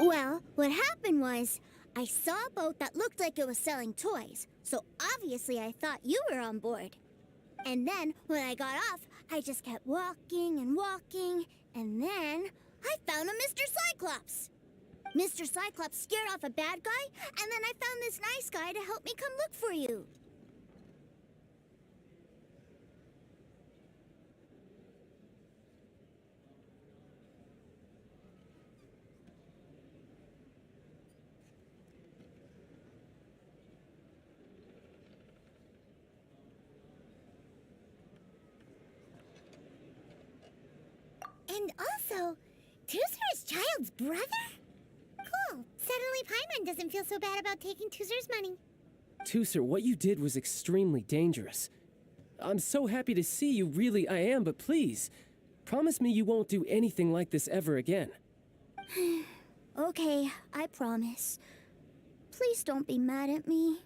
Well, what happened was, I saw a boat that looked like it was selling toys, so obviously I thought you were on board. And then, when I got off, I just kept walking and walking, and then I found a Mr. Cyclops. Mr. Cyclops scared off a bad guy, and then I found this nice guy to help me come look for you. And also, Tooser's child's brother? Cool. Suddenly Paimon doesn't feel so bad about taking Tooser's money. Tooser, what you did was extremely dangerous. I'm so happy to see you, really I am, but please, promise me you won't do anything like this ever again. Okay, I promise. Please don't be mad at me.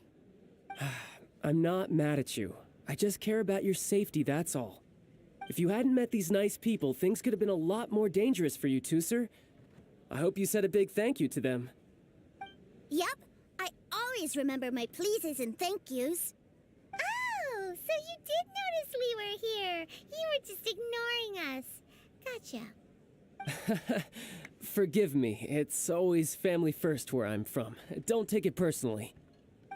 I'm not mad at you. I just care about your safety, that's all. If you hadn't met these nice people, things could have been a lot more dangerous for you, Tooser. I hope you said a big thank you to them. Yep, I always remember my pleases and thank yous. Oh, so you did notice we were here. You were just ignoring us. Gotcha. Forgive me, it's always family first where I'm from. Don't take it personally.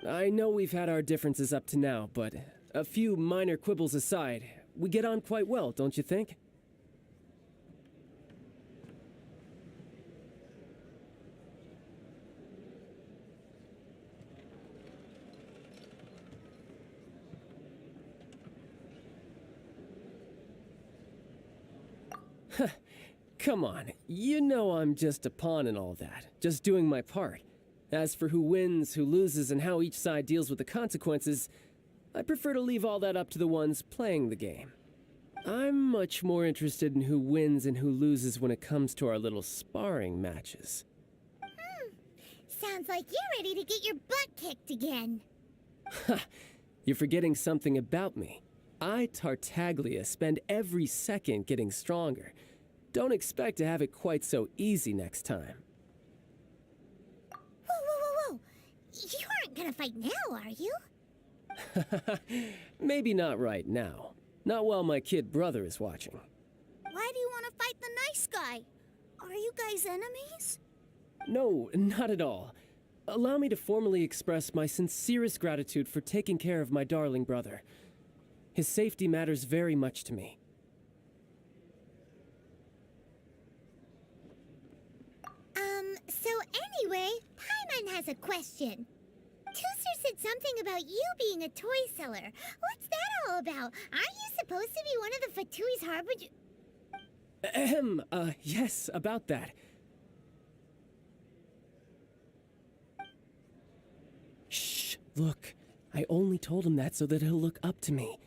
I know we've had our differences up to now, but a few minor quibbles aside, we get on quite well, don't you think? Come on, you know I'm just a pawn and all that, just doing my part. As for who wins, who loses, and how each side deals with the consequences, I prefer to leave all that up to the ones playing the game. I'm much more interested in who wins and who loses when it comes to our little sparring matches. Sounds like you're ready to get your butt kicked again. Ha! You're forgetting something about me. I, Tartaglia, spend every second getting stronger. Don't expect to have it quite so easy next time. Whoa. You aren't gonna fight now, are you? Maybe not right now. Not while my kid brother is watching. Why do you want to fight the nice guy? Are you guys enemies? No, not at all. Allow me to formally express my sincerest gratitude for taking care of my darling brother. His safety matters very much to me. So anyway, Paimon has a question. Tooser said something about you being a toy seller. What's that all about? Aren't you supposed to be one of the Fatui's harbinger? Yes, about that. Shh, look. I only told him that so that he'll look up to me.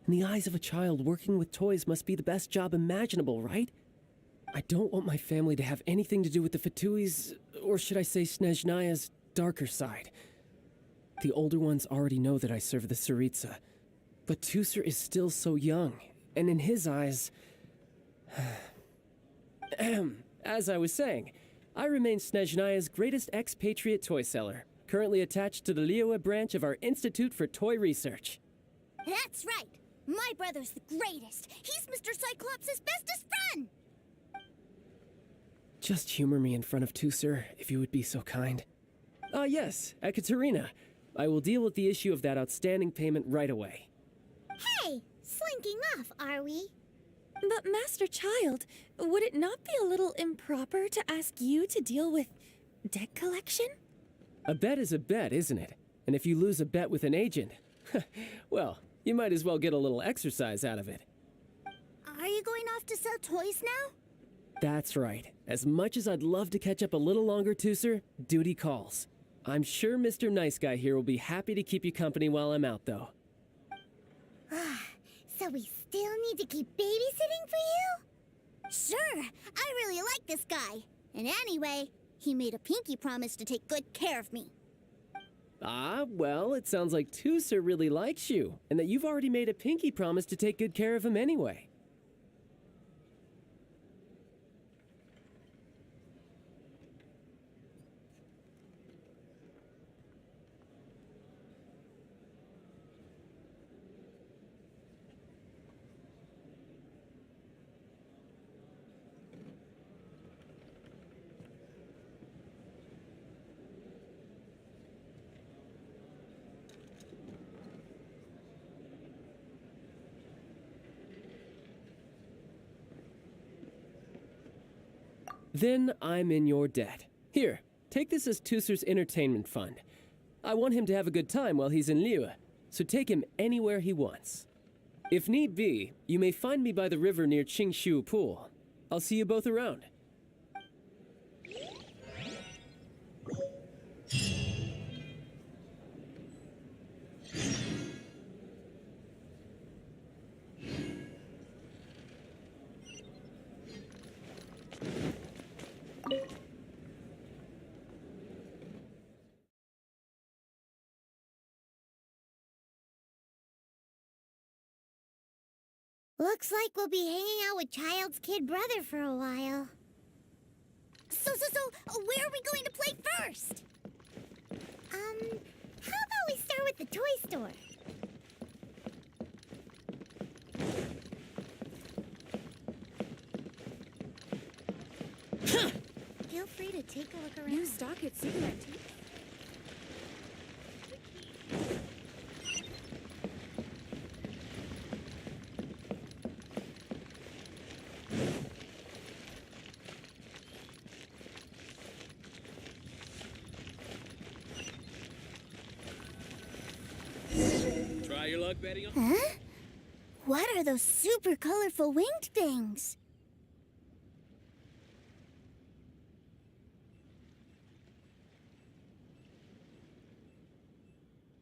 In the eyes of a child, working with toys must be the best job imaginable, right? I don't want my family to have anything to do with the Fatui's, or should I say Snezhnaya's, darker side. The older ones already know that I serve the Tsaritsa, but Tooser is still so young, and in his eyes... As I was saying, I remain Snezhnaya's greatest expatriate toy seller, currently attached to the Liyue branch of our Institute for Toy Research. That's right! My brother's the greatest! He's Mr. Cyclops' bestest friend! Just humor me in front of Tooser, if you would be so kind. Yes, Ekaterina. I will deal with the issue of that outstanding payment right away. Hey! Slinking off, are we? But Master Child, would it not be a little improper to ask you to deal with debt collection? A bet is a bet, isn't it? And if you lose a bet with an agent, well, you might as well get a little exercise out of it. Are you going off to sell toys now? That's right. As much as I'd love to catch up a little longer, Tooser, duty calls. I'm sure Mr. Nice Guy here will be happy to keep you company while I'm out, though. So we still need to keep babysitting for you? Sure, I really like this guy. And anyway, he made a pinky promise to take good care of me. Ah, well, it sounds like Tooser really likes you, and that you've already made a pinky promise to take good care of him anyway. Then I'm in your debt. Here, take this as Tusser's entertainment fund. I want him to have a good time while he's in Liyue, so take him anywhere he wants. If need be, you may find me by the river near Qingshu Pool. I'll see you both around. Looks like we'll be hanging out with Child's kid brother for a while. So, where are we going to play first? How about we start with the toy store? Feel free to take a look around. New stock at Cigarette Tea. Try your luck betting on... Huh? What are those super colorful winged things?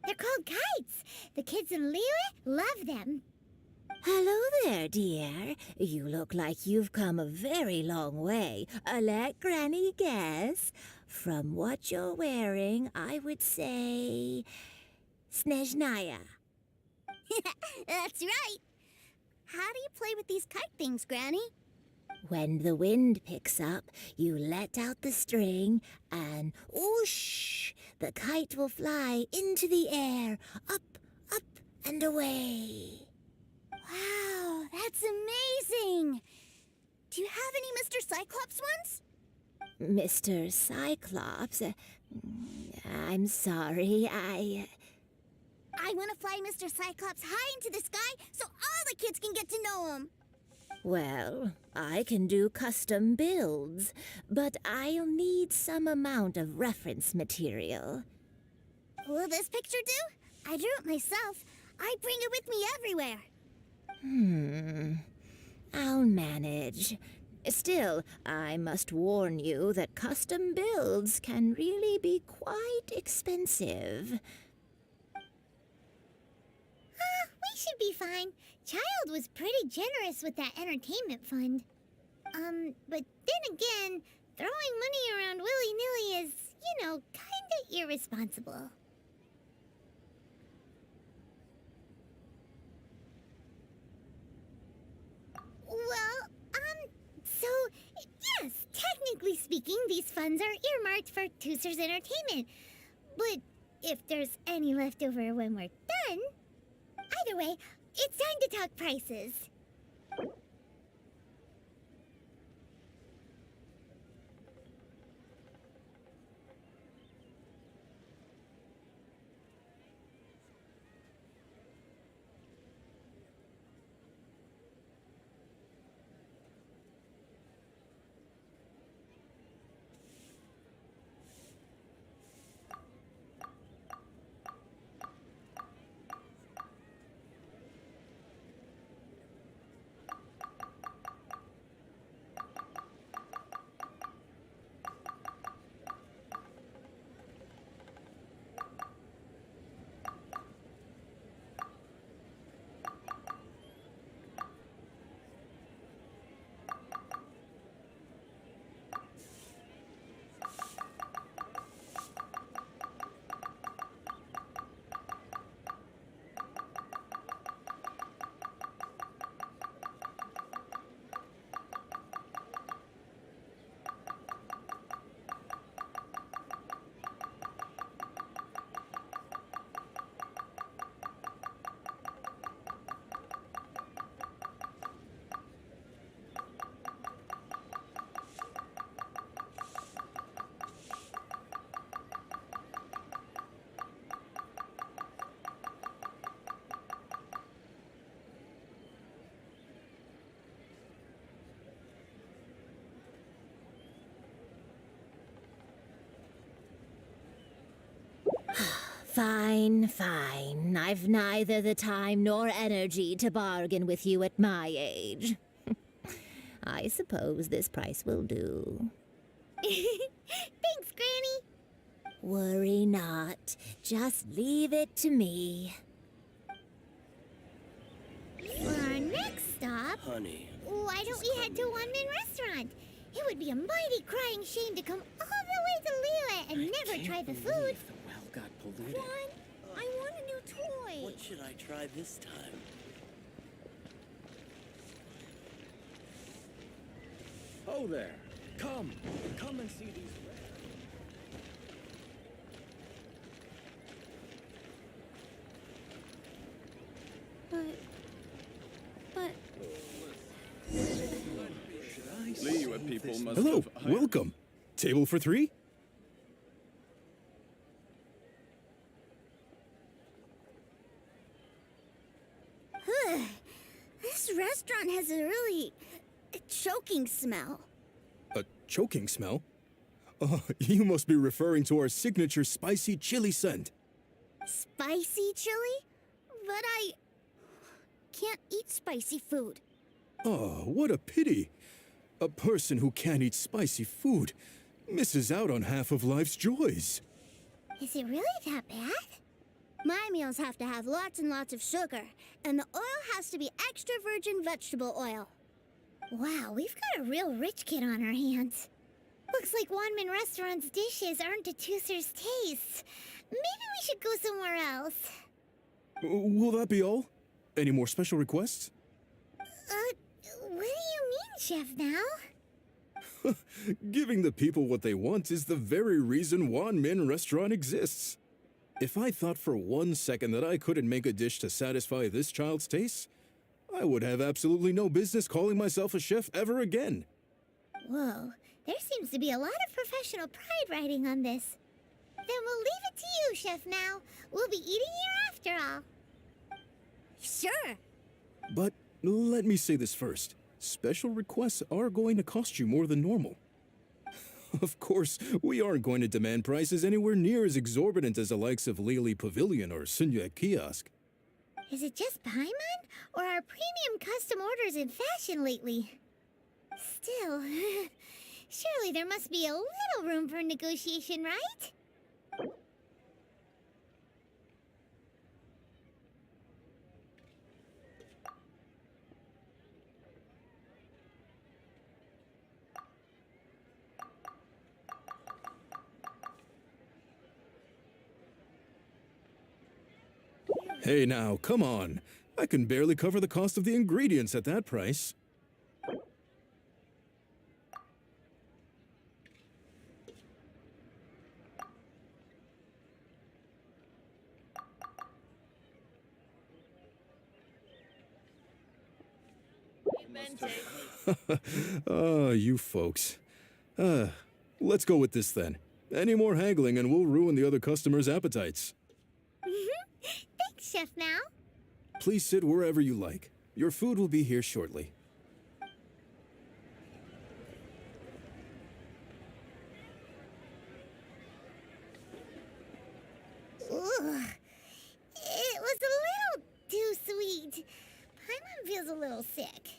They're called kites. The kids in Liyue love them. Hello there, dear. You look like you've come a very long way. Let Granny guess. From what you're wearing, I would say... Snezhnaya. That's right. How do you play with these kite things, Granny? When the wind picks up, you let out the string and whoosh! The kite will fly into the air, up, up, and away. Wow, that's amazing. Do you have any Mr. Cyclops ones? Mr. Cyclops, I'm sorry, I want to fly Mr. Cyclops high into the sky so all the kids can get to know him. Well, I can do custom builds, but I'll need some amount of reference material. Will this picture do? I drew it myself. I bring it with me everywhere. I'll manage. Still, I must warn you that custom builds can really be quite expensive. We should be fine. Child was pretty generous with that entertainment fund. But then again, throwing money around willy-nilly is, kinda irresponsible. Well, so, yes, technically speaking, these funds are earmarked for Tusser's entertainment. But if there's any left over when we're done... Either way, it's time to talk prices. Fine, fine. I've neither the time nor energy to bargain with you at my age. I suppose this price will do. Thanks, Granny. Worry not. Just leave it to me. For our next stop, Honey. why don't we head to One-Man Restaurant? It would be a mighty crying shame to come all the way to Liyue and never try the food. The well got polluted. I want a new toy. What should I try this time? Oh there! Come and see these rare. But... Liyue people must Hello, have... welcome. Table for three? This restaurant has a really choking smell. A choking smell? Oh, you must be referring to our signature spicy chili scent. Spicy chili? But I can't eat spicy food. Oh, what a pity. A person who can't eat spicy food misses out on half of life's joys. Is it really that bad? My meals have to have lots and lots of sugar, and the oil has to be extra virgin vegetable oil. Wow, we've got a real rich kid on our hands. Looks like One-Man Restaurant's dishes aren't to Tooser's tastes. Maybe we should go somewhere else. Will that be all? Any more special requests? What do you mean, Chef Now? Giving the people what they want is the very reason One-Man Restaurant exists. If I thought for 1 second that I couldn't make a dish to satisfy this child's tastes, I would have absolutely no business calling myself a chef ever again. Whoa, there seems to be a lot of professional pride riding on this. Then we'll leave it to you, Chef Now. We'll be eating here after all. Sure. But let me say this first. Special requests are going to cost you more than normal. Of course, we aren't going to demand prices anywhere near as exorbitant as the likes of Lily Pavilion or Sunya Kiosk. Is it just Paimon, or are premium custom orders in fashion lately? Still, surely there must be a little room for negotiation, right? Hey now, come on. I can barely cover the cost of the ingredients at that price. You folks. Let's go with this then. Any more haggling and we'll ruin the other customers' appetites. Thanks, Chef Now. Please sit wherever you like. Your food will be here shortly. Ugh. It was a little too sweet. Paimon feels a little sick.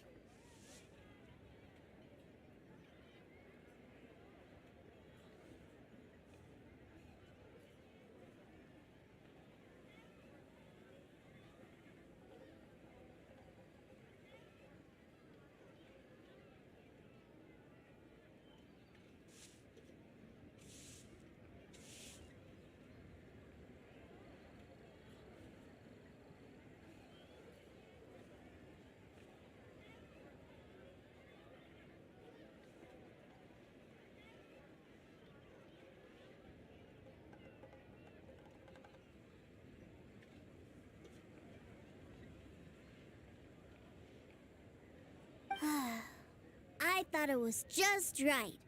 I thought it was just right.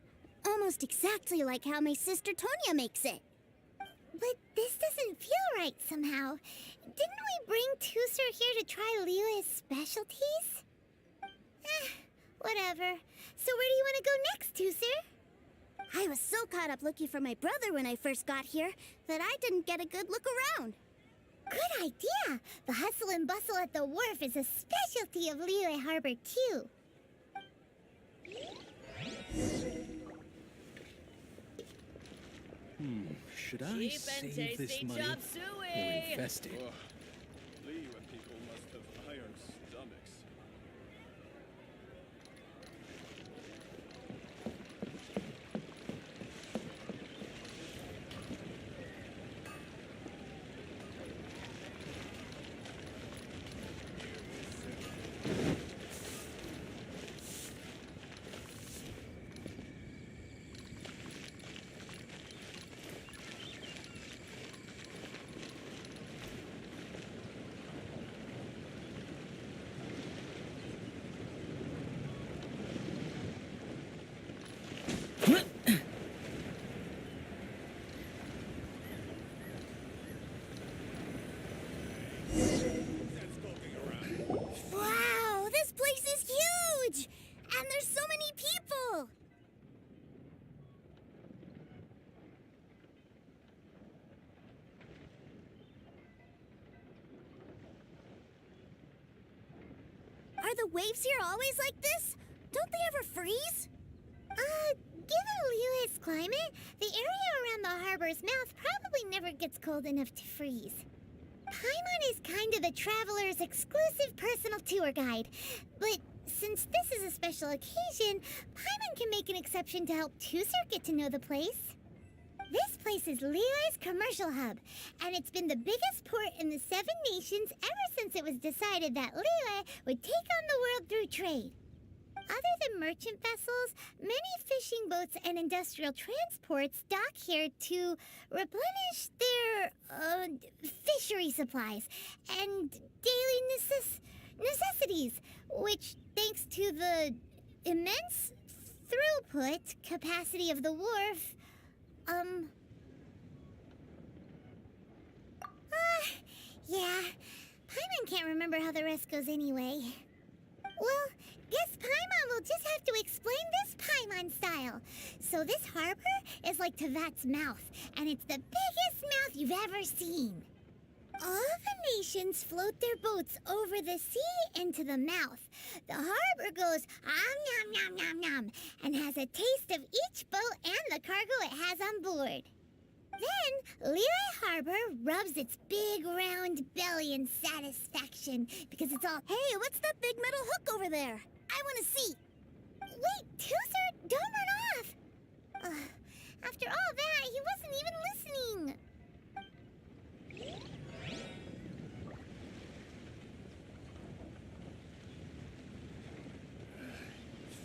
Almost exactly like how my sister Tonya makes it. But this doesn't feel right somehow. Didn't we bring Tooser here to try Liyue's specialties? Whatever. So where do you want to go next, Tooser? I was so caught up looking for my brother when I first got here that I didn't get a good look around. Good idea! The hustle and bustle at the wharf is a specialty of Liyue Harbor, too. Should I save this money or invest it? Liyue people must have iron stomachs. Wow, this place is huge! And there's so many people! Are the waves here always like this? Don't they ever freeze? Given Liyue's climate, the area around the harbor's mouth probably never gets cold enough to freeze. Paimon is kind of the traveler's exclusive personal tour guide, but since this is a special occasion, Paimon can make an exception to help Tusser get to know the place. This place is Liyue's commercial hub, and it's been the biggest port in the Seven Nations ever since it was decided that Liyue would take on the world through trade. Other than merchant vessels, many fishing boats and industrial transports dock here to replenish their fishery supplies and daily necessities, which, thanks to the immense throughput capacity of the wharf, yeah, Paimon can't remember how the rest goes anyway. Well, guess Paimon will just have to explain this Paimon style. So this harbor is like Tevat's mouth, and it's the biggest mouth you've ever seen. All the nations float their boats over the sea into the mouth. The harbor goes nom nom nom nom and has a taste of each boat and the cargo it has on board. Then, Liyue Harbor rubs its big round belly in satisfaction because it's all, Hey, what's that big metal hook over there? I want to see. wait, Tusser, don't run off! After all that, he wasn't even listening.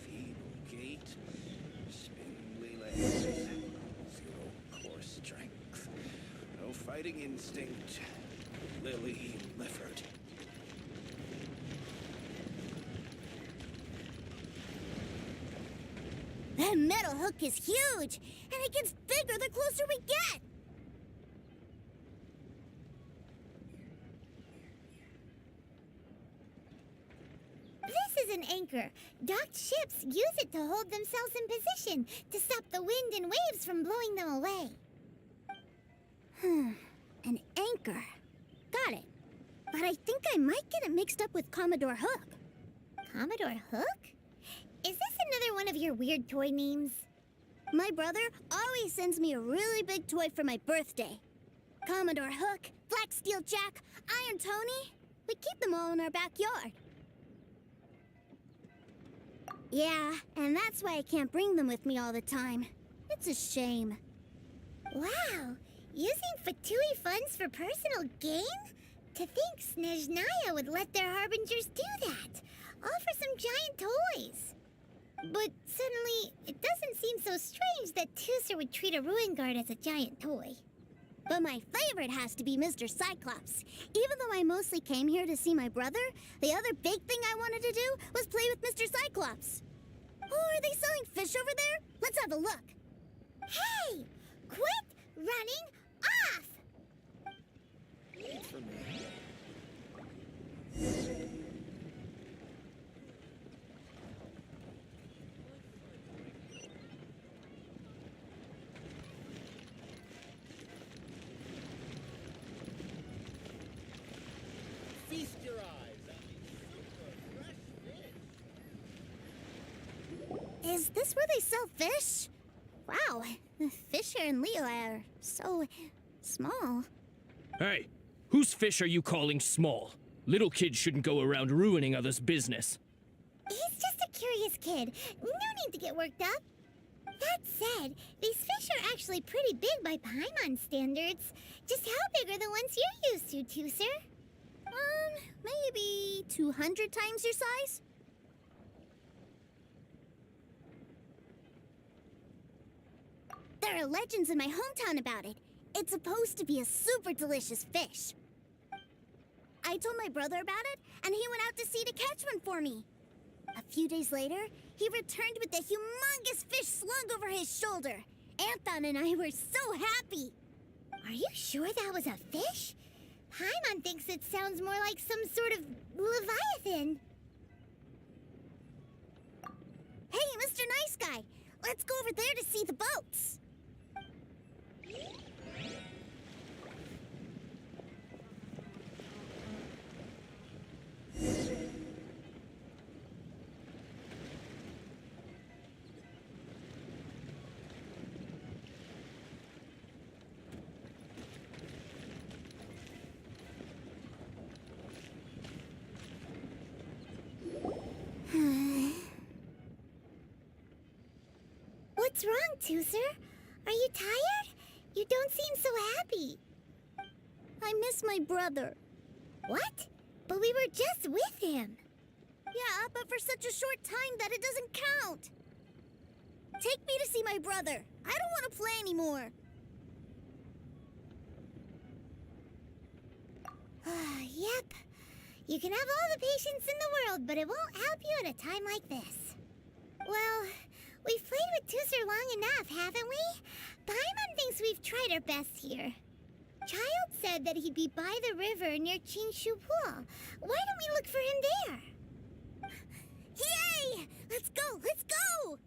Feeble gait, spindly legs, zero core strength, no fighting instinct. Lily Lifford. That metal hook is huge, and it gets bigger the closer we get. This is an anchor. Docked ships use it to hold themselves in position to stop the wind and waves from blowing them away. An anchor. Got it. But I think I might get it mixed up with Commodore Hook. Commodore Hook? Is this another one of your weird toy names? My brother always sends me a really big toy for my birthday. Commodore Hook, Black Steel Jack, Iron Tony. We keep them all in our backyard. Yeah, and that's why I can't bring them with me all the time. It's a shame. Wow, using Fatui funds for personal gain? To think Snezhnaya would let their harbingers do that, all for some giant toys. But suddenly, it doesn't seem so strange that Tusser would treat a ruin guard as a giant toy. But my favorite has to be Mr. Cyclops. Even though I mostly came here to see my brother, the other big thing I wanted to do was play with Mr. Cyclops. Oh, are they selling fish over there? Let's have a look. Hey! Quit running off! Wait for me. Is this where they sell fish? Wow, the fish here in Leo are so small. Hey, whose fish are you calling small? Little kids shouldn't go around ruining others' business. He's just a curious kid. No need to get worked up. That said, these fish are actually pretty big by Paimon standards. Just how big are the ones you're used to, Tooser? Maybe 200 times your size? There are legends in my hometown about it. It's supposed to be a super delicious fish. I told my brother about it, and he went out to sea to catch one for me. A few days later, he returned with a humongous fish slung over his shoulder. Anton and I were so happy. Are you sure that was a fish? Paimon thinks it sounds more like some sort of leviathan. Hey, Mr. Nice Guy, let's go over there to see the boats. What's wrong, Tooser? Are you tired? You don't seem so happy. I miss my brother. What? But we were just with him. Yeah, but for such a short time that it doesn't count. Take me to see my brother. I don't want to play anymore. Yep. You can have all the patience in the world, but it won't help you at a time like this. Well, we've played with Tooser long enough, haven't we? Paimon thinks we've tried our best here. Child said that he'd be by the river near Chingshu Pool. Why don't we look for him there? Yay! Let's go! Let's go!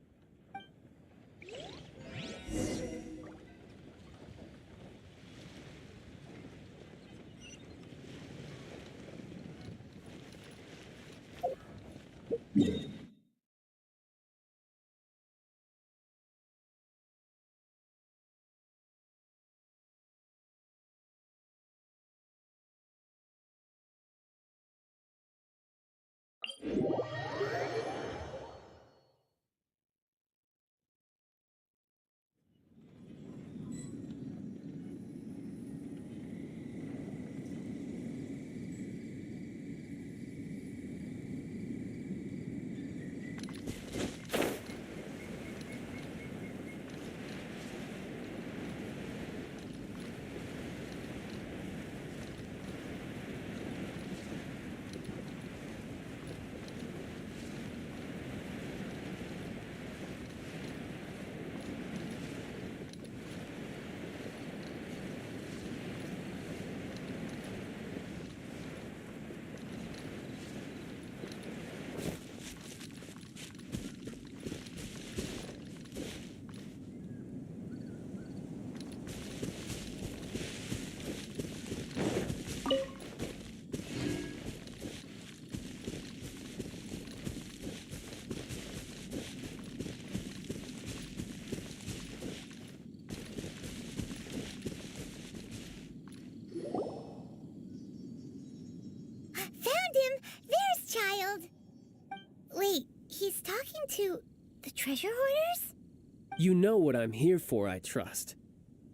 Found him! There's Child! Wait, he's talking to the treasure hoarders? You know what I'm here for, I trust.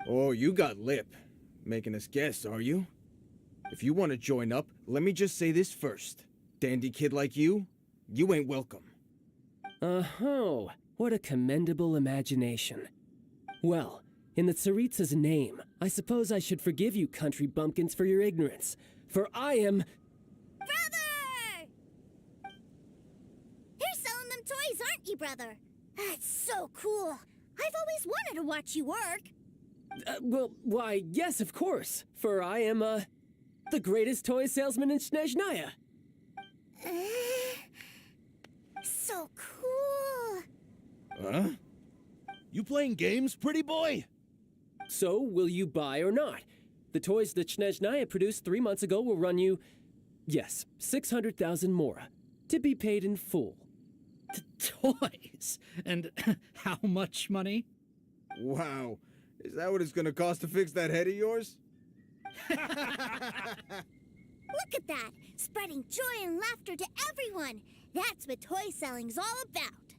Oh, you got lip. Making us guess, are you? If you want to join up, let me just say this first. Dandy kid like you, you ain't welcome. Oh, what a commendable imagination. Well, in the Tsaritsa's name, I suppose I should forgive you country bumpkins for your ignorance, for I am... Brother! You're selling them toys, aren't you, brother? That's so cool. I've always wanted to watch you work. Well, why, yes, of course, for I am, the greatest toy salesman in Snezhnaya. So cool. Huh? You playing games, pretty boy? So, will you buy or not? The toys that Snezhnaya produced 3 months ago will run you, yes, 600,000 mora, to be paid in full. Toys? And how much money? Wow. Is that what it's gonna cost to fix that head of yours? Look at that! Spreading joy and laughter to everyone! That's what toy selling's all about!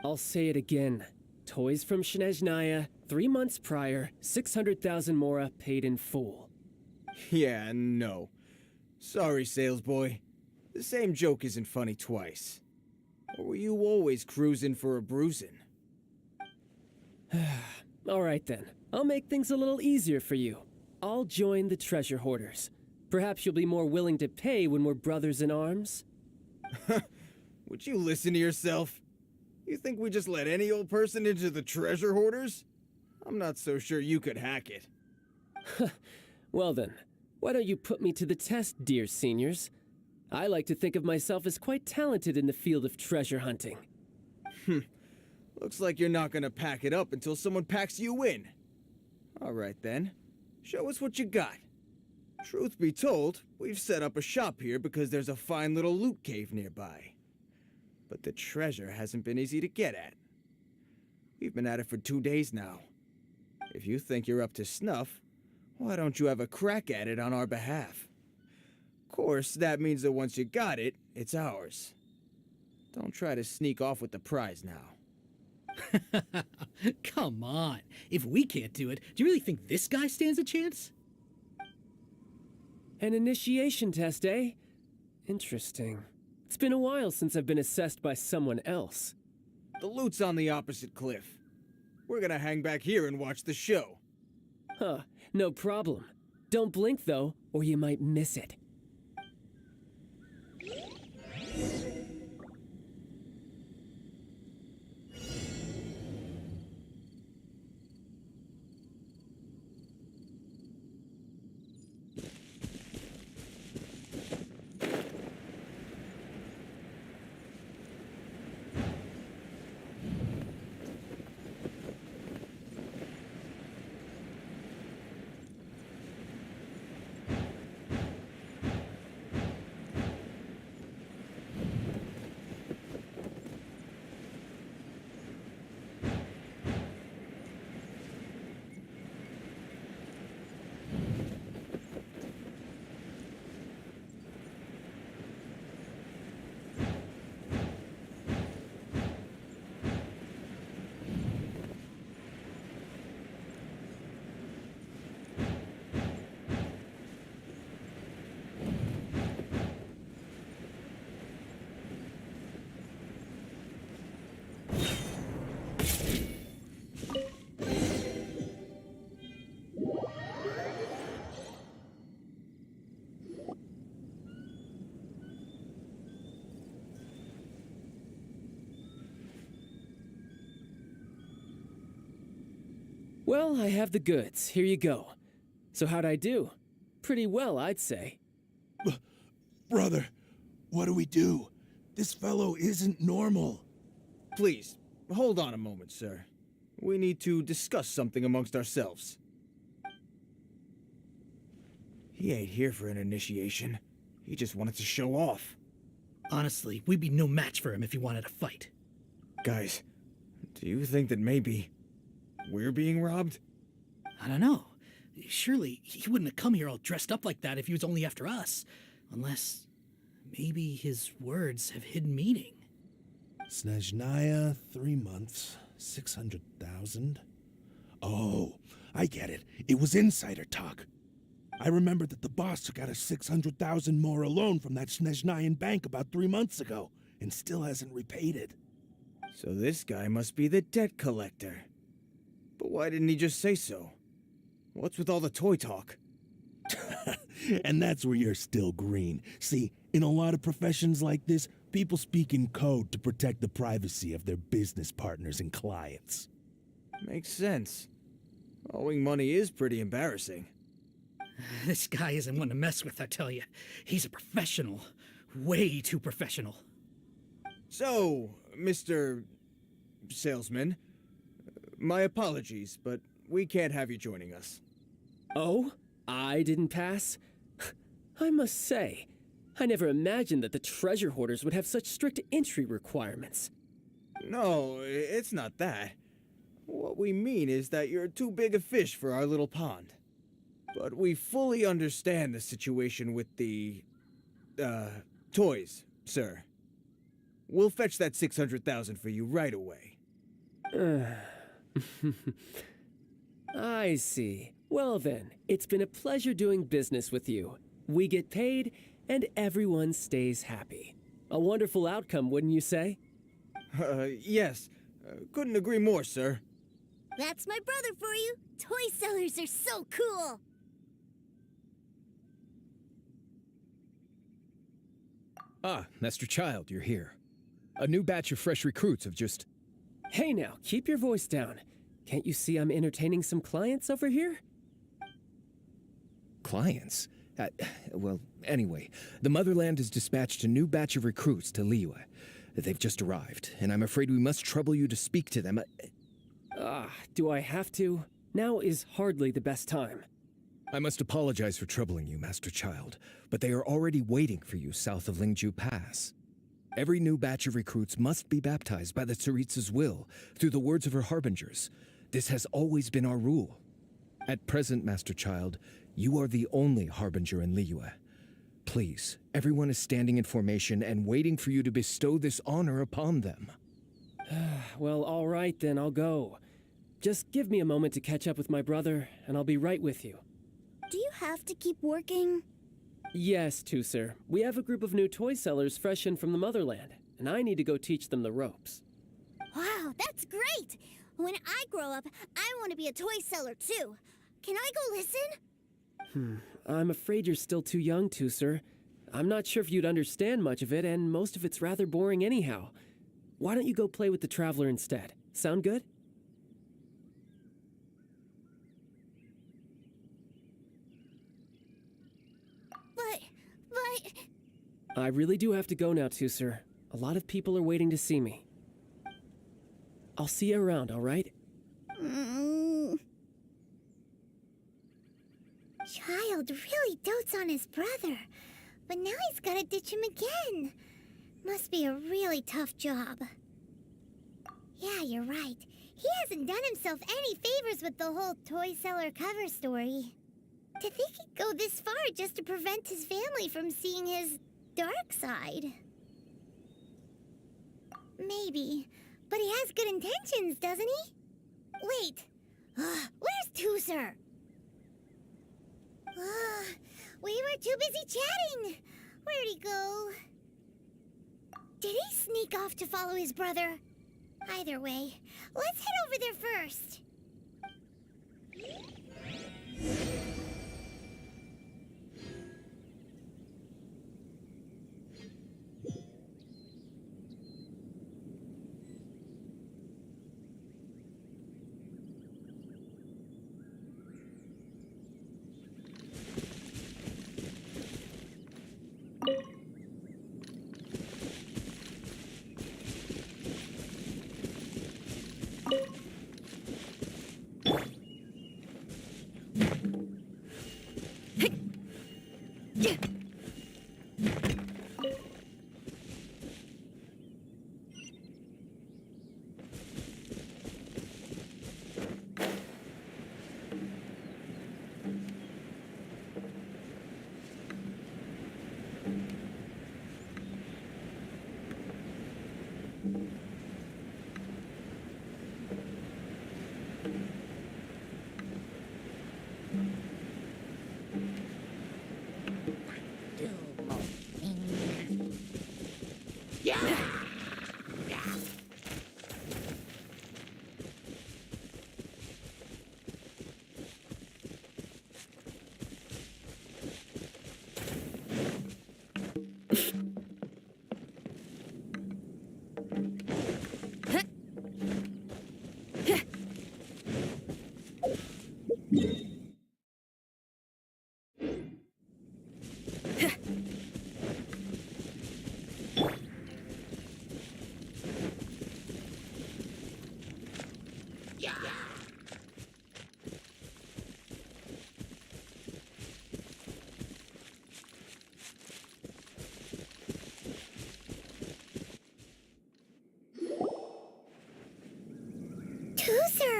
I'll say it again. Toys from Snezhnaya, 3 months prior, 600,000 mora paid in full. Yeah, no. Sorry, salesboy. The same joke isn't funny twice. Or were you always cruising for a bruising? All right then. I'll make things a little easier for you. I'll join the treasure hoarders. Perhaps you'll be more willing to pay when we're brothers in arms? Would you listen to yourself? You think we just let any old person into the treasure hoarders? I'm not so sure you could hack it. Well then, why don't you put me to the test, dear seniors? I like to think of myself as quite talented in the field of treasure hunting. Looks like you're not gonna pack it up until someone packs you in. All right then, show us what you got. Truth be told, we've set up a shop here because there's a fine little loot cave nearby. But the treasure hasn't been easy to get at. We've been at it for 2 days now. If you think you're up to snuff, why don't you have a crack at it on our behalf? Of course, that means that once you got it, it's ours. Don't try to sneak off with the prize now. Come on. If we can't do it, do you really think this guy stands a chance? An initiation test, eh? Interesting. It's been a while since I've been assessed by someone else. The loot's on the opposite cliff. We're gonna hang back here and watch the show. Huh, no problem. Don't blink though, or you might miss it. Well, I have the goods. Here you go. So how'd I do? Pretty well, I'd say. Brother, what do we do? This fellow isn't normal. Please, hold on a moment, sir. We need to discuss something amongst ourselves. He ain't here for an initiation. He just wanted to show off. Honestly, we'd be no match for him if he wanted to fight. Guys, do you think that maybe we're being robbed? I don't know. Surely he wouldn't have come here all dressed up like that if he was only after us. Unless maybe his words have hidden meaning. Snezhnaya, 3 months, 600,000. Oh, I get it. It was insider talk. I remember that the boss took out a 600,000 more loan from that Snezhnayan bank about 3 months ago, and still hasn't repaid it. So this guy must be the debt collector. But why didn't he just say so? What's with all the toy talk? And that's where you're still green. See, in a lot of professions like this, people speak in code to protect the privacy of their business partners and clients. Makes sense. Owing money is pretty embarrassing. This guy isn't one to mess with, I tell you. He's a professional. Way too professional. So, Mr. Salesman, my apologies, but we can't have you joining us. Oh? I didn't pass? I must say, I never imagined that the treasure hoarders would have such strict entry requirements. No, it's not that. What we mean is that you're too big a fish for our little pond. But we fully understand the situation with the, toys, sir. We'll fetch that 600,000 for you right away. I see. Well then, it's been a pleasure doing business with you. We get paid, and everyone stays happy. A wonderful outcome, wouldn't you say? Yes. Couldn't agree more, sir. That's my brother for you. Toy sellers are so cool. Ah, Master Child, you're here. A new batch of fresh recruits have just... Hey now, keep your voice down. Can't you see I'm entertaining some clients over here? Clients? Well, anyway, the Motherland has dispatched a new batch of recruits to Liyue. They've just arrived, and I'm afraid we must trouble you to speak to them. Do I have to? Now is hardly the best time. I must apologize for troubling you, Master Child, but they are already waiting for you south of Lingju Pass. Every new batch of recruits must be baptized by the Tsaritsa's will, through the words of her harbingers. This has always been our rule. At present, Master Child, you are the only harbinger in Liyue. Please, everyone is standing in formation and waiting for you to bestow this honor upon them. Well, all right then, I'll go. Just give me a moment to catch up with my brother, and I'll be right with you. Do you have to keep working? Yes, sir. We have a group of new toy sellers fresh in from the Motherland, and I need to go teach them the ropes. Wow, that's great! When I grow up, I want to be a toy seller too. Can I go listen? I'm afraid you're still too young, sir. I'm not sure if you'd understand much of it, and most of it's rather boring anyhow. Why don't you go play with the Traveler instead? Sound good? But... I really do have to go now, sir. A lot of people are waiting to see me. I'll see you around, all right? Child really dotes on his brother, but now he's gotta ditch him again. Must be a really tough job. Yeah, you're right. He hasn't done himself any favors with the whole toy seller cover story. To think he'd go this far just to prevent his family from seeing his dark side. Maybe, but he has good intentions, doesn't he? Wait, where's Tooser? We were too busy chatting. Where'd he go? Did he sneak off to follow his brother? Either way, let's head over there first.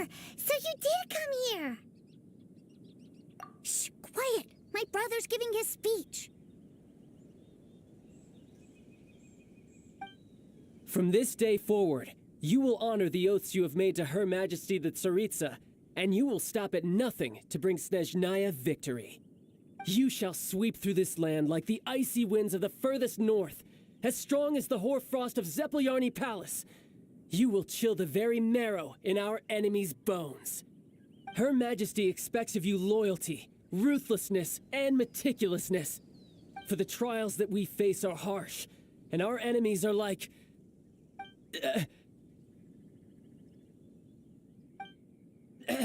Sure. So you did come here. Shh, quiet. My brother's giving his speech. From this day forward, you will honor the oaths you have made to Her Majesty the Tsaritsa, and you will stop at nothing to bring Snezhnaya victory. You shall sweep through this land like the icy winds of the furthest north, as strong as the hoarfrost of Zepelyarny Palace. You will chill the very marrow in our enemies' bones. Her Majesty expects of you loyalty, ruthlessness, and meticulousness. For the trials that we face are harsh, and our enemies are like...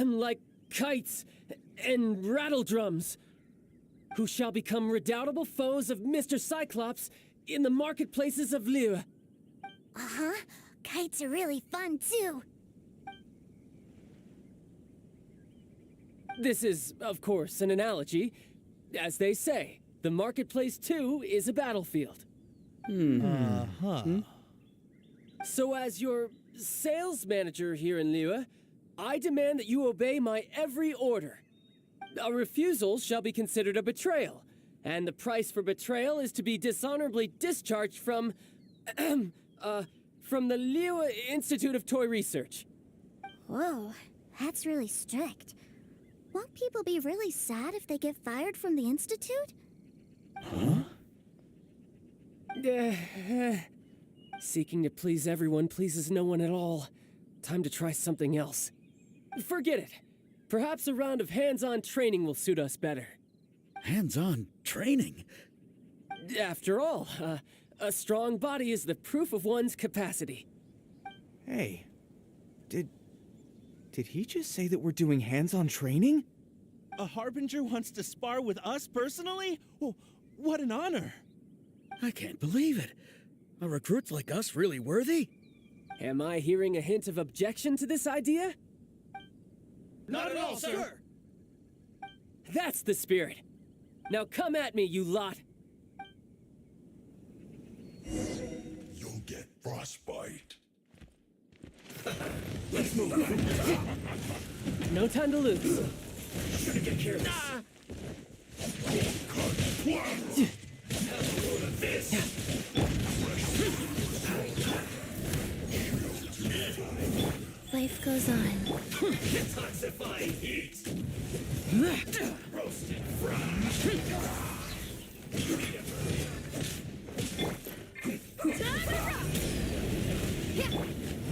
like kites and rattledrums, who shall become redoubtable foes of Mr. Cyclops in the marketplaces of Liyue. Uh-huh. Kites are really fun, too. This is, of course, an analogy. As they say, the marketplace, too, is a battlefield. So as your sales manager here in Liyue, I demand that you obey my every order. A refusal shall be considered a betrayal, and the price for betrayal is to be dishonorably discharged from the Liyue Institute of Toy Research. Whoa, that's really strict. Won't people be really sad if they get fired from the Institute? Seeking to please everyone pleases no one at all. Time to try something else. Forget it. Perhaps a round of hands-on training will suit us better. Hands-on training? After all, a strong body is the proof of one's capacity. Hey, did he just say that we're doing hands-on training? A Harbinger wants to spar with us personally? Oh, what an honor! I can't believe it. Are recruits like us really worthy? Am I hearing a hint of objection to this idea? Not at all, sir! That's the spirit. Now come at me, you lot. You'll get frostbite. Let's move on! No time to lose. Shouldn't get careless. Have a load of this! Life goes on. Detoxifying heat! Roasted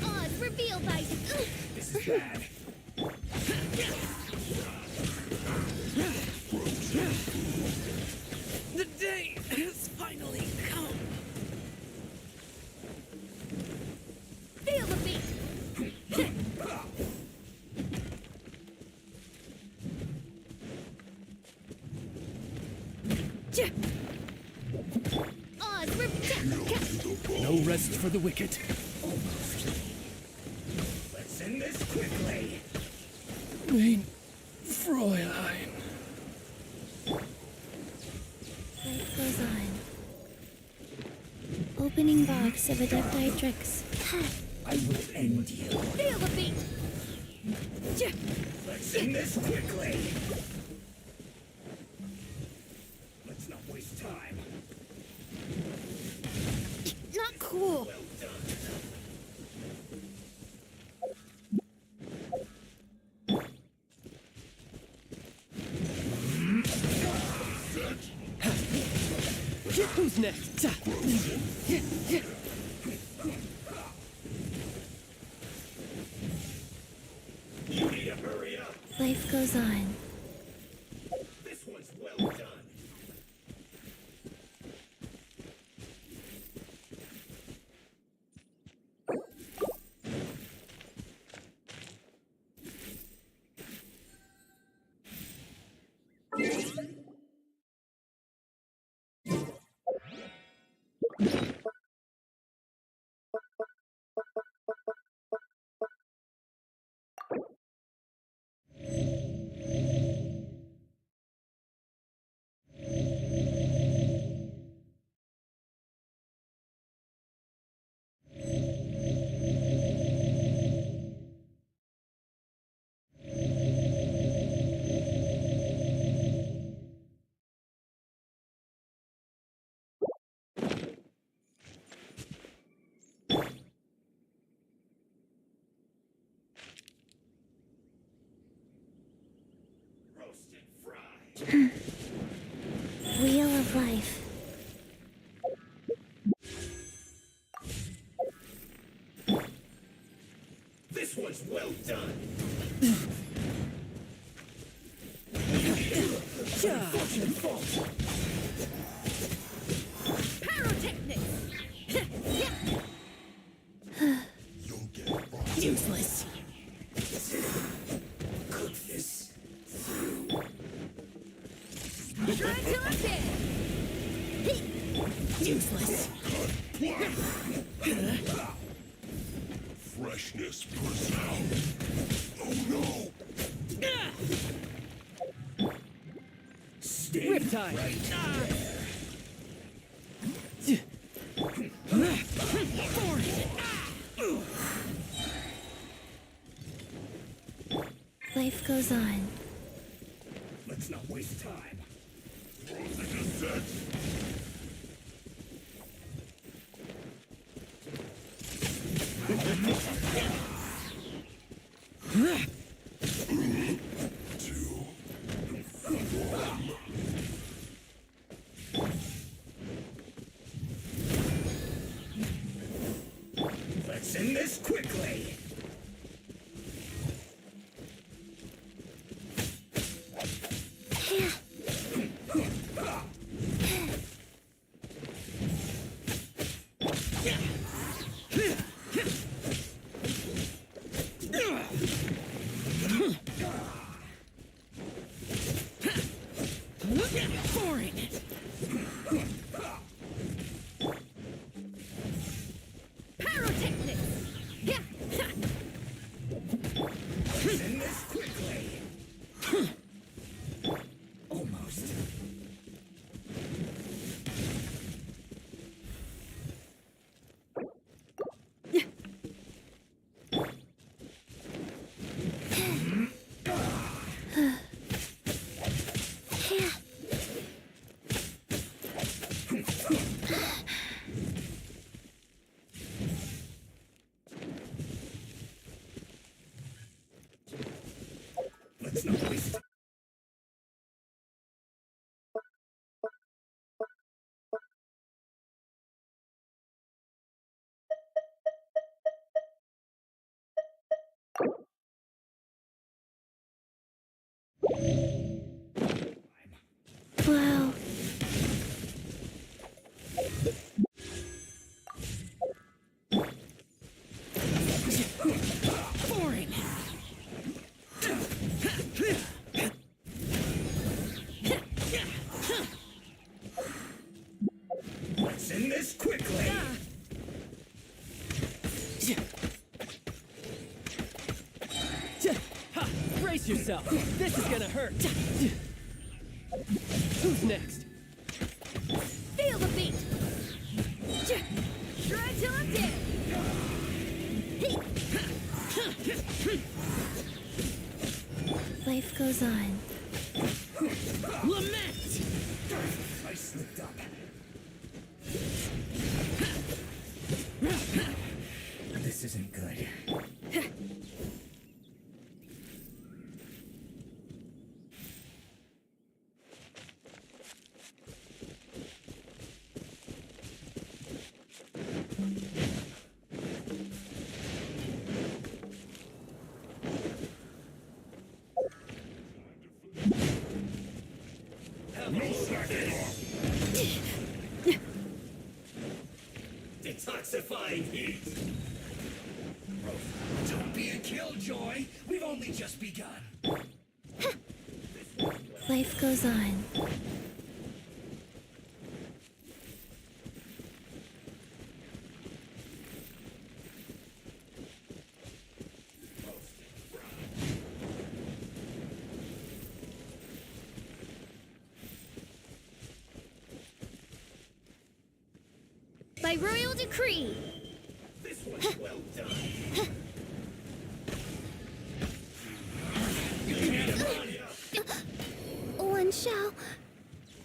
Oz, reveal by... This is bad. The day has finally come. Feel the beat! Oz, No rest for the wicked. Let's end this quickly. Mein Fräulein. Life goes on. Opening box of Adepti tricks. I will end you. feel the beat! Let's end this quickly. Let's not waste time. Not cool. Well done. Who's next? You need to hurry up. Life goes on. This one's well done. Wheel of life. This one's well done. Useless. Try till I'm dead. Useless. Freshness preserved. Oh no! Riptide! Life goes on. Let's not waste time. Let's end this quickly. End this quickly. Almost. Let's not waste. Wow. Let's end this quickly. Ha! Brace yourself! This is gonna hurt! Who's next? Feel the beat. Try till I'm dead. Life goes on. Lament! I slipped up. This isn't good. Detoxifying heat. Don't be a killjoy. We've only just begun. Life goes on. By royal decree. This one's well done. One shall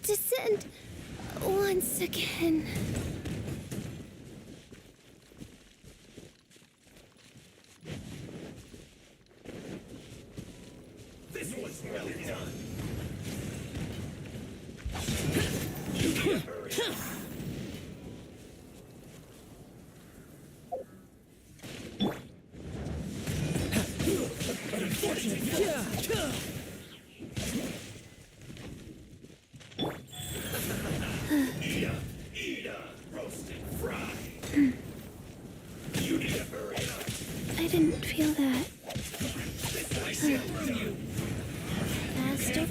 descend once again. I didn't feel that. Faster.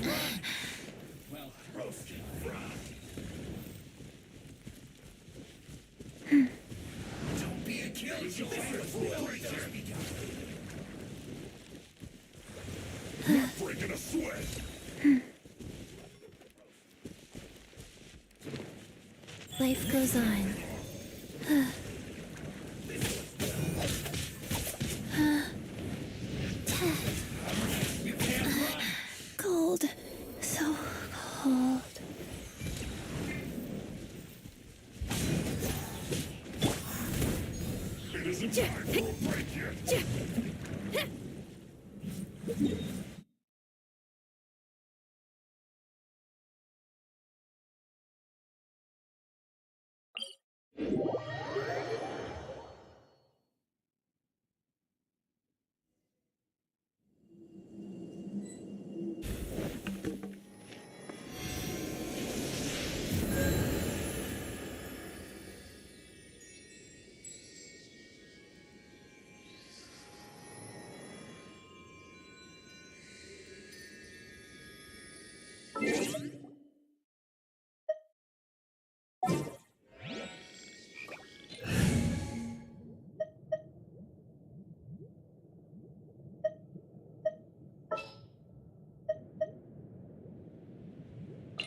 Life goes on. Cold. So cold.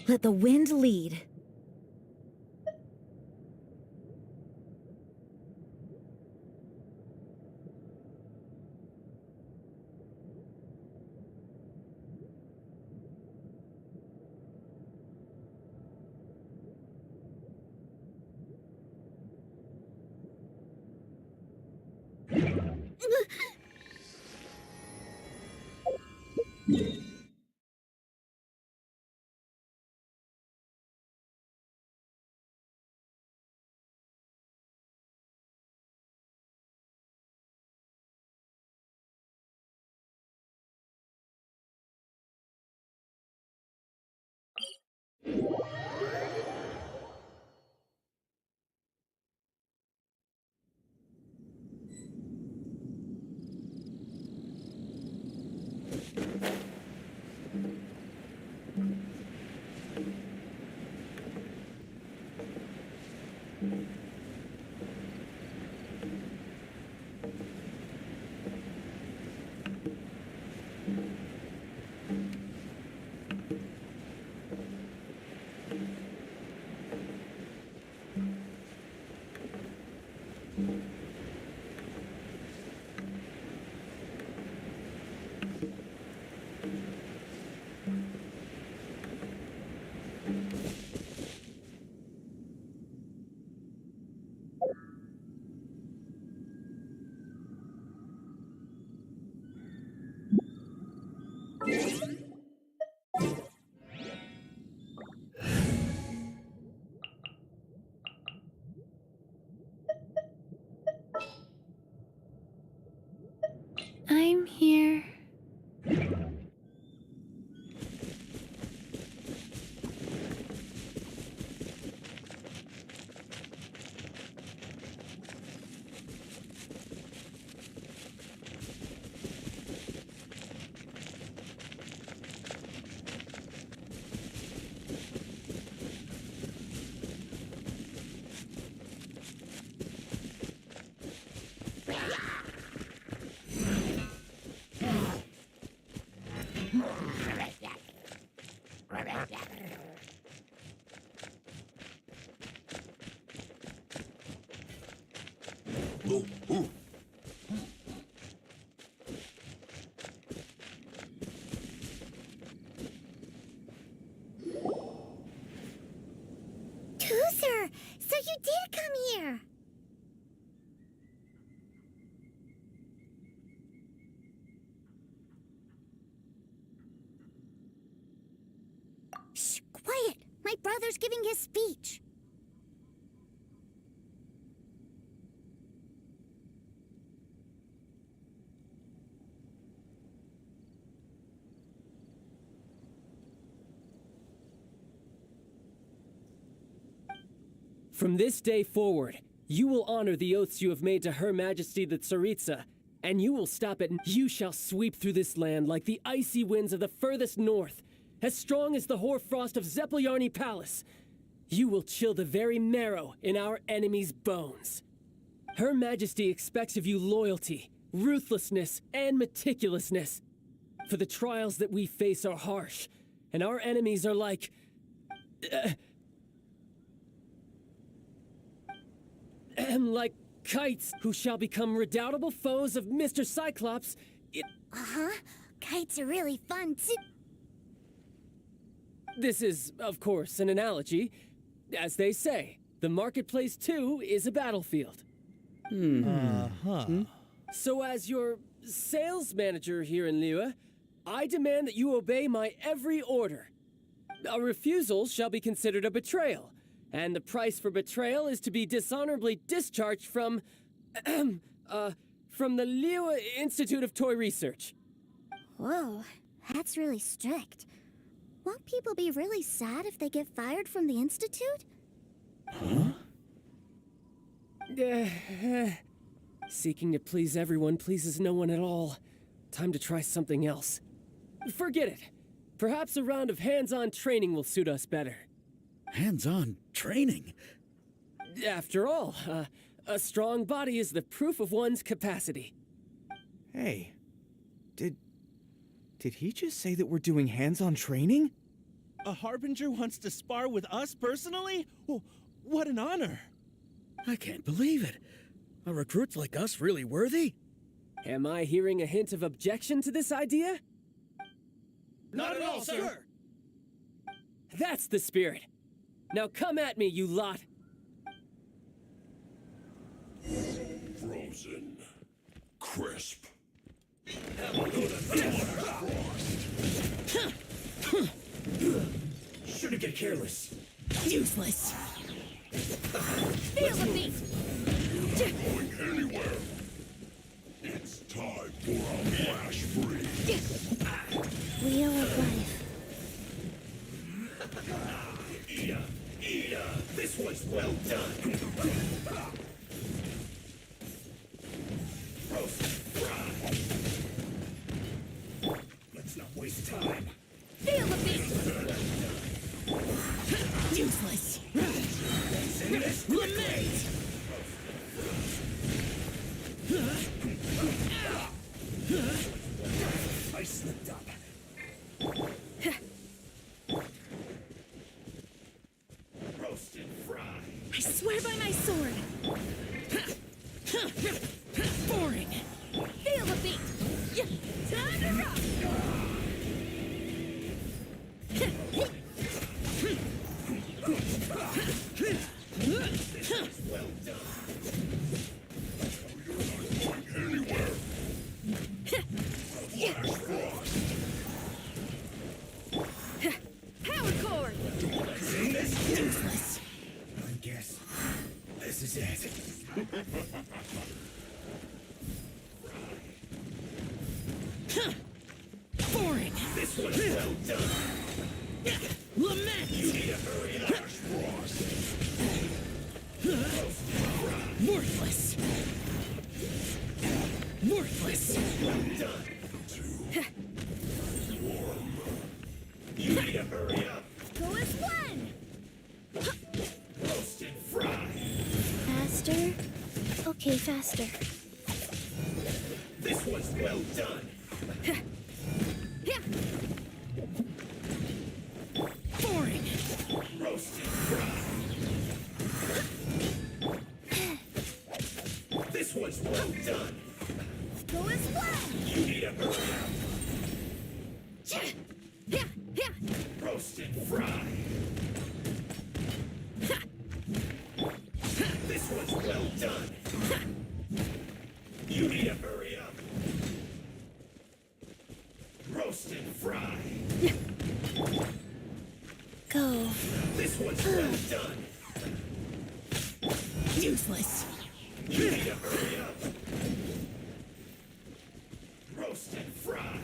Let the wind lead. I'm here. Tooser, so you did come here. brother's giving his speech. From this day forward, you will honor the oaths you have made to Her Majesty the Tsaritsa, and you will stop at. You shall sweep through this land like the icy winds of the furthest north, as strong as the hoarfrost of Zeppeljärni Palace. You will chill the very marrow in our enemies' bones. Her Majesty expects of you loyalty, ruthlessness, and meticulousness. For the trials that we face are harsh, and our enemies are like... like kites who shall become redoubtable foes of Mr. Cyclops. Uh-huh. Kites are really fun, too. This is, of course, an analogy. As they say, the marketplace, too, is a battlefield. So as your sales manager here in Liyue, I demand that you obey my every order. A refusal shall be considered a betrayal, and the price for betrayal is to be dishonorably discharged from the Liyue Institute of Toy Research. Whoa, that's really strict. Won't people be really sad if they get fired from the Institute? Seeking to please everyone pleases no one at all. Time to try something else. Forget it. Perhaps a round of hands-on training will suit us better. Hands-on training? After all, a strong body is the proof of one's capacity. Hey, did he just say that we're doing hands-on training? A Harbinger wants to spar with us personally? Oh, what an honor! I can't believe it. Are recruits like us really worthy? Am I hearing a hint of objection to this idea? Not at all, sir! That's the spirit. Now come at me, you lot. Frozen. Crisp. Shouldn't get careless. Useless. Feel the beat. Not going anywhere. It's time for a flash freeze. Wheel of Life. Ida, this one's well done. Roast fry. Let's not waste time. Feel the beat. Useless. Lament. I slipped up. Roast and fry. I swear by my sword. Boring. Feel the beat. Time to rock. Well done. You're not going anywhere. Flash frost. Power cord. See this? Useless. I guess this is it. Boring. This one's well done. Lament. You need to hurry up. Flash frost. Worthless. Worthless. Well done. Warm. You need to hurry up. Go as one. Roast and fry. Faster? Okay, faster. This one's well done. Boring. Roast and fry. This one's well done. Go as one. You need to hurry up. Roast and fry. This one's well done. You need to hurry up. Roast and fry. Go. This one's well done. Useless. You need to hurry up. Roast and fry.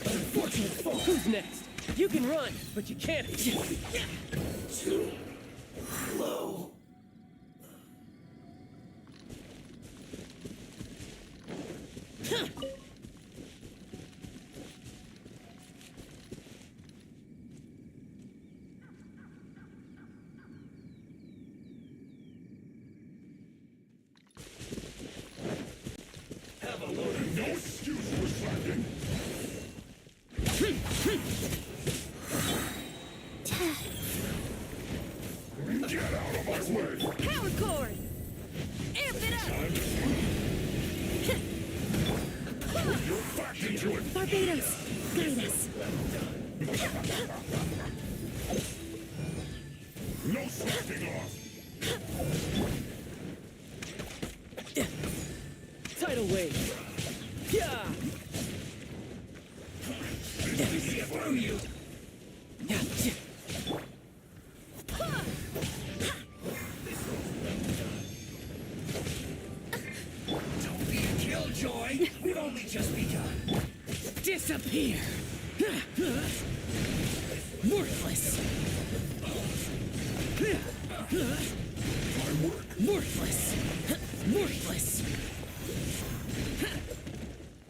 Unfortunate fall. Who's next? You can run, but you can't. Too low. Have a load of no excuse for slacking. Get out of my way! Power cord! Amp it up! Put your back into it! Barbados, guide us. No slacking off! Tidal wave. Yeah. See it through you! Don't be a killjoy! We've only just begun! Disappear. Worthless. My work! Worthless. Worthless.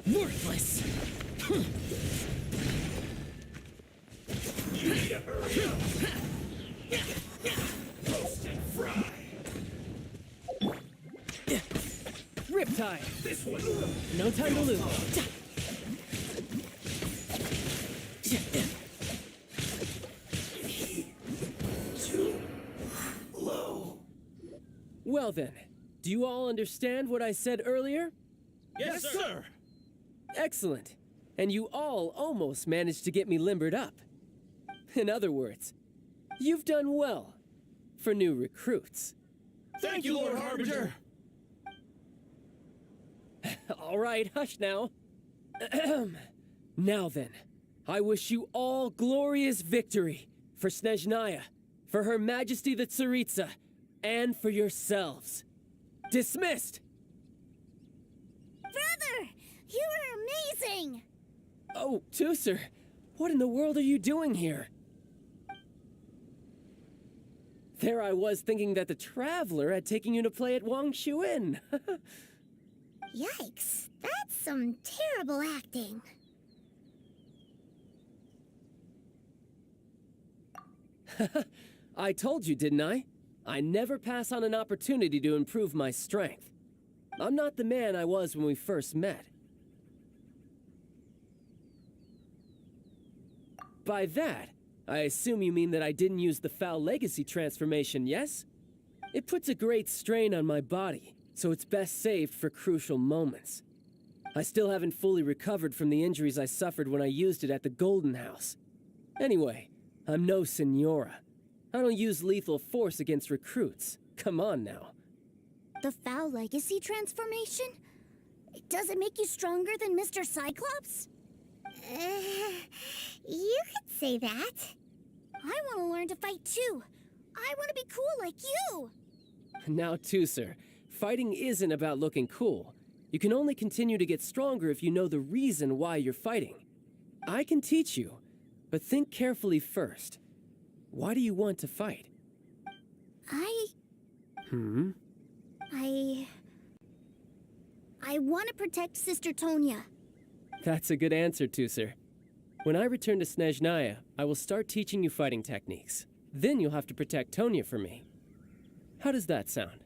Worthless. You need to hurry up! Roast and fry! Riptide. This one! No time to lose. Too low. Well then, do you all understand what I said earlier? Yes, sir. Excellent. And you all almost managed to get me limbered up. In other words, you've done well for new recruits. Thank you, Lord Harbinger. All right, hush now. Now then, I wish you all glorious victory for Snezhnaya, for Her Majesty the Tsaritsa, and for yourselves. Dismissed! Brother, you are amazing! Oh, Tusser, what in the world are you doing here? There I was thinking that the Traveler had taken you to play at Wang Shuin. Yikes, that's some terrible acting. I told you, didn't I? I never pass on an opportunity to improve my strength. I'm not the man I was when we first met. By that, I assume you mean that I didn't use the Foul Legacy transformation, yes? It puts a great strain on my body, so it's best saved for crucial moments. I still haven't fully recovered from the injuries I suffered when I used it at the Golden House. Anyway, I'm no Senora. I don't use lethal force against recruits. Come on now. The Foul Legacy transformation? Does it make you stronger than Mr. Cyclops? You could say that. I want to learn to fight too. I want to be cool like you. Now, Tusser, fighting isn't about looking cool. You can only continue to get stronger if you know the reason why you're fighting. I can teach you, but think carefully first. Why do you want to fight? I want to protect Sister Tonya. That's a good answer, Tusser. When I return to Snezhnaya, I will start teaching you fighting techniques. Then you'll have to protect Tonya for me. How does that sound?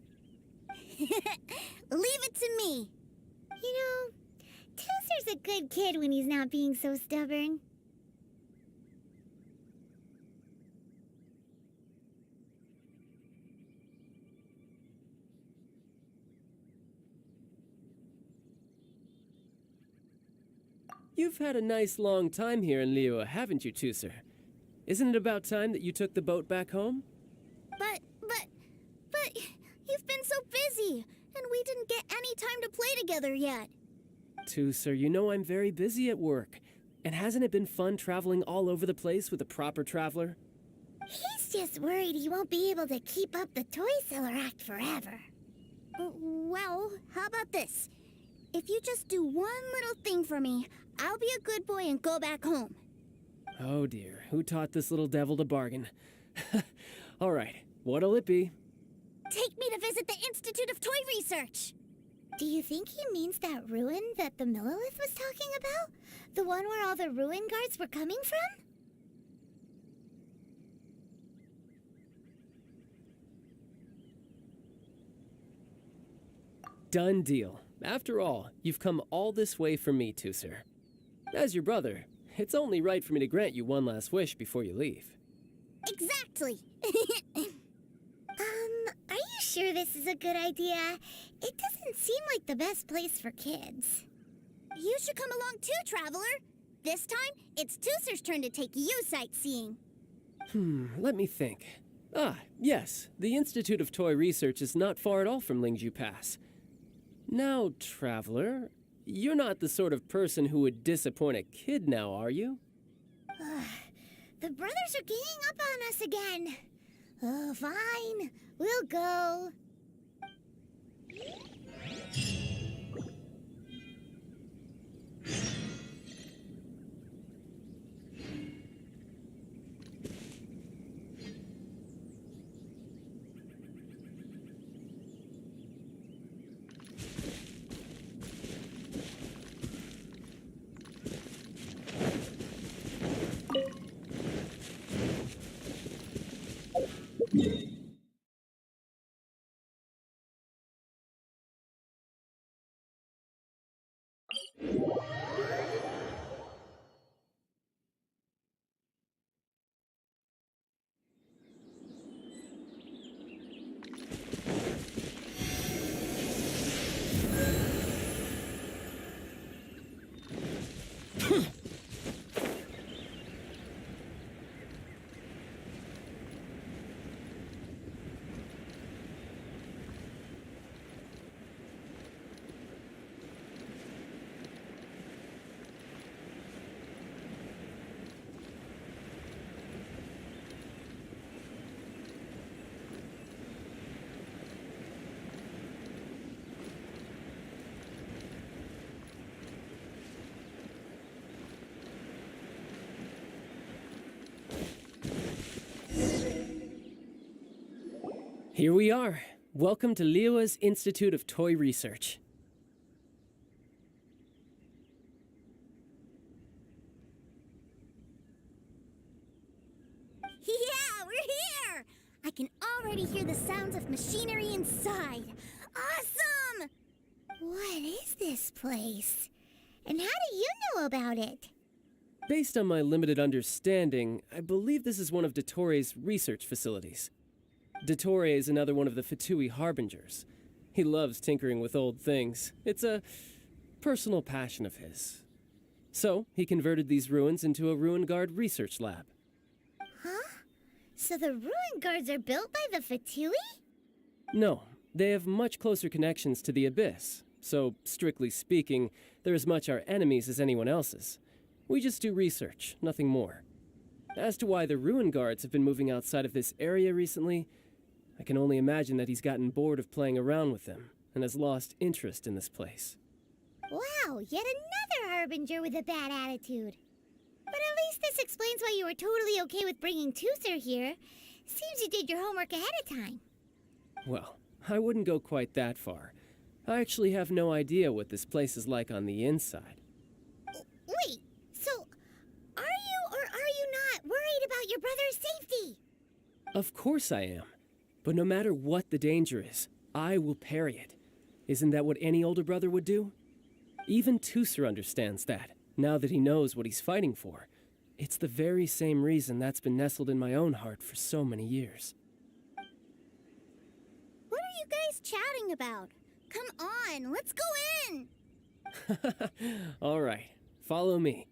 Leave it to me. You know, Toaster's a good kid when he's not being so stubborn. You've had a nice long time here in Liyue, haven't you, Tusser? Isn't it about time that you took the boat back home? But you've been so busy, and we didn't get any time to play together yet. Tusser, you know I'm very busy at work. And hasn't it been fun traveling all over the place with a proper traveler? He's just worried he won't be able to keep up the toy seller act forever. Well, how about this? If you just do one little thing for me, I'll be a good boy and go back home. Oh dear, who taught this little devil to bargain? All right, what'll it be? Take me to visit the Institute of Toy Research. Do you think he means that ruin that the Millilith was talking about? The one where all the ruin guards were coming from? Done deal. After all, you've come all this way for me, Tusser. As your brother, it's only right for me to grant you one last wish before you leave. Exactly. Are you sure this is a good idea? It doesn't seem like the best place for kids. You should come along too, Traveler. This time, it's Tusser's turn to take you sightseeing. Let me think. Ah, yes, the Institute of Toy Research is not far at all from Lingju Pass. Now, Traveler, you're not the sort of person who would disappoint a kid now, are you? The brothers are ganging up on us again. Oh, fine. We'll go. Here we are. Welcome to Liyue's Institute of Toy Research. Yeah, we're here! I can already hear the sounds of machinery inside. Awesome! What is this place? And how do you know about it? Based on my limited understanding, I believe this is one of Dottoro's research facilities. Dottore is another one of the Fatui Harbingers. He loves tinkering with old things. It's a personal passion of his. So, he converted these ruins into a Ruin Guard research lab. Huh? So the ruin guards are built by the Fatui? No, they have much closer connections to the Abyss. So, strictly speaking, they're as much our enemies as anyone else's. We just do research, nothing more. As to why the Ruin Guards have been moving outside of this area recently, I can only imagine that he's gotten bored of playing around with them and has lost interest in this place. Wow, yet another Harbinger with a bad attitude. But at least this explains why you were totally okay with bringing Tusser here. Seems you did your homework ahead of time. Well, I wouldn't go quite that far. I actually have no idea what this place is like on the inside. Wait, so are you or are you not worried about your brother's safety? Of course I am. But no matter what the danger is, I will parry it. Isn't that what any older brother would do? Even Tusser understands that, now that he knows what he's fighting for. It's the very same reason that's been nestled in my own heart for so many years. What are you guys chatting about? Come on, let's go in! All right, follow me.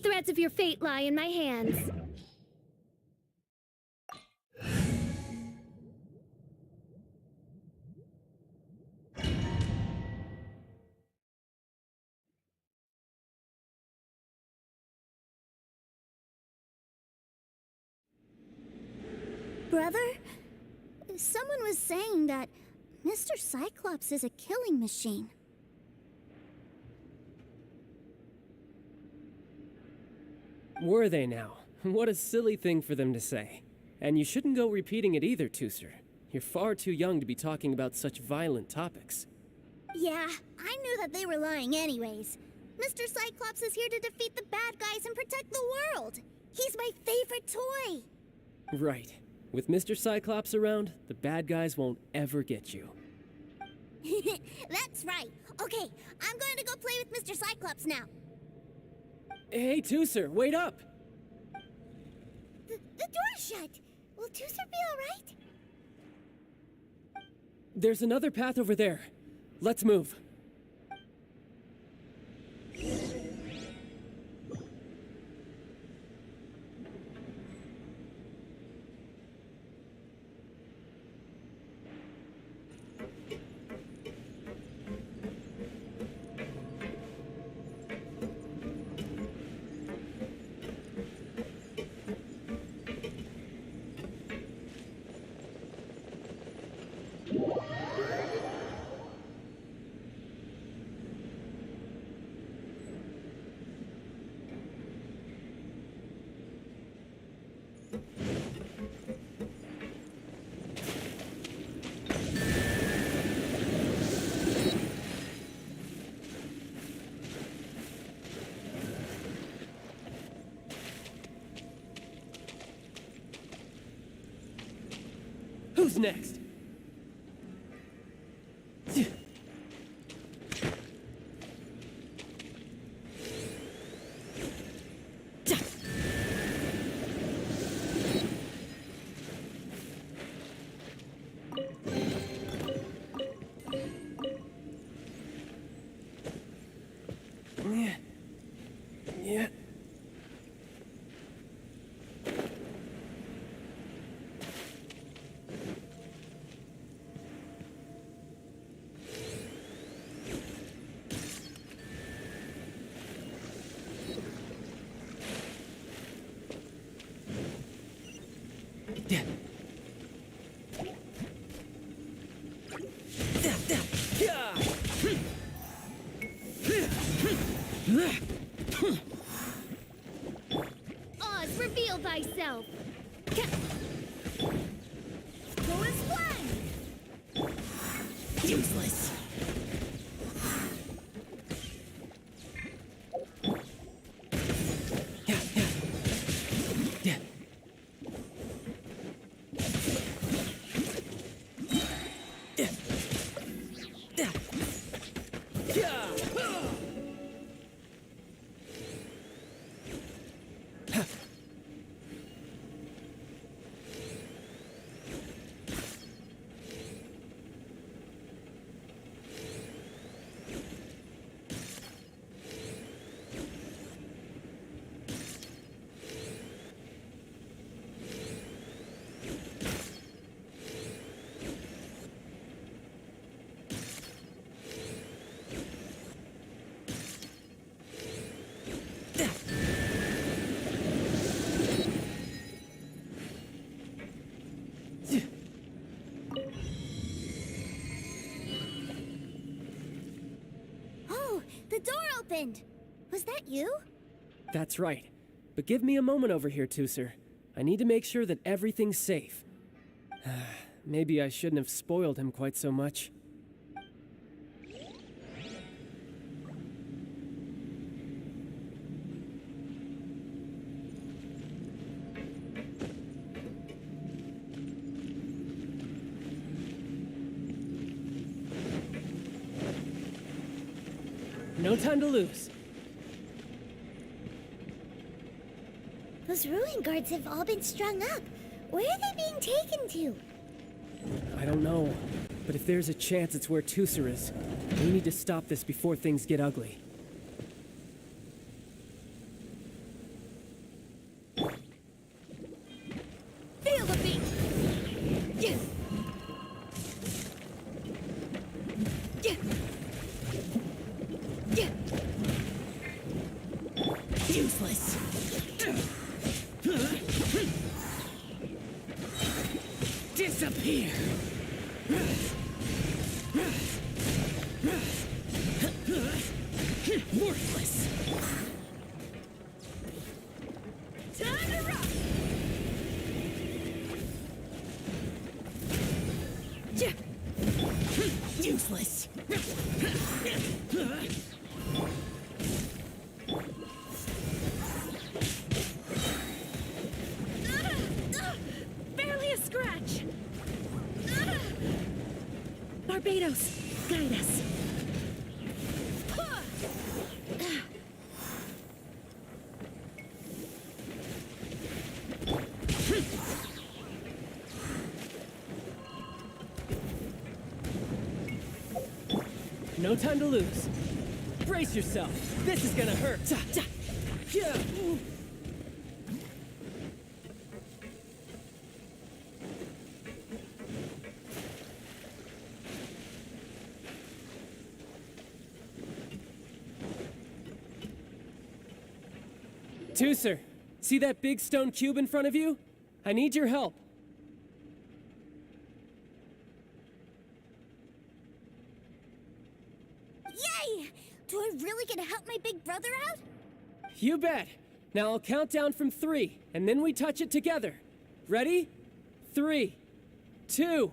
threads of your fate lie in my hands. Brother, someone was saying that Mr. Cyclops is a killing machine. Were they now? What a silly thing for them to say. And you shouldn't go repeating it either, Tooser. You're far too young to be talking about such violent topics. Yeah, I knew that they were lying anyways. Mr. Cyclops is here to defeat the bad guys and protect the world. He's my favorite toy. Right. With Mr. Cyclops around, the bad guys won't ever get you. That's right. Okay, I'm going to go play with Mr. Cyclops now. Hey, Tooser, wait up! The door's shut. Will Tooser be all right? There's another path over there. Let's move. Who's next? Yeah. Oz, reveal thyself. Go and fly! Useless. Oh, the door opened. Was that you? That's right. But give me a moment over here, Tooser. I need to make sure that everything's safe. Maybe I shouldn't have spoiled him quite so much. No time to lose. Those ruin guards have all been strung up. Where are they being taken to? I don't know, but if there's a chance it's where Tooser is, we need to stop this before things get ugly. Useless. Disappear. Worthless. Time to rock. Useless. Barely a scratch. Barbados, guide us. No time to lose. Brace yourself. This is gonna hurt. Yeah. Tooser, see that big stone cube in front of you? I need your help. Yay! Do I really get to help my big brother out? You bet. Now I'll count down from 3, and then we touch it together. Ready? 3, 2,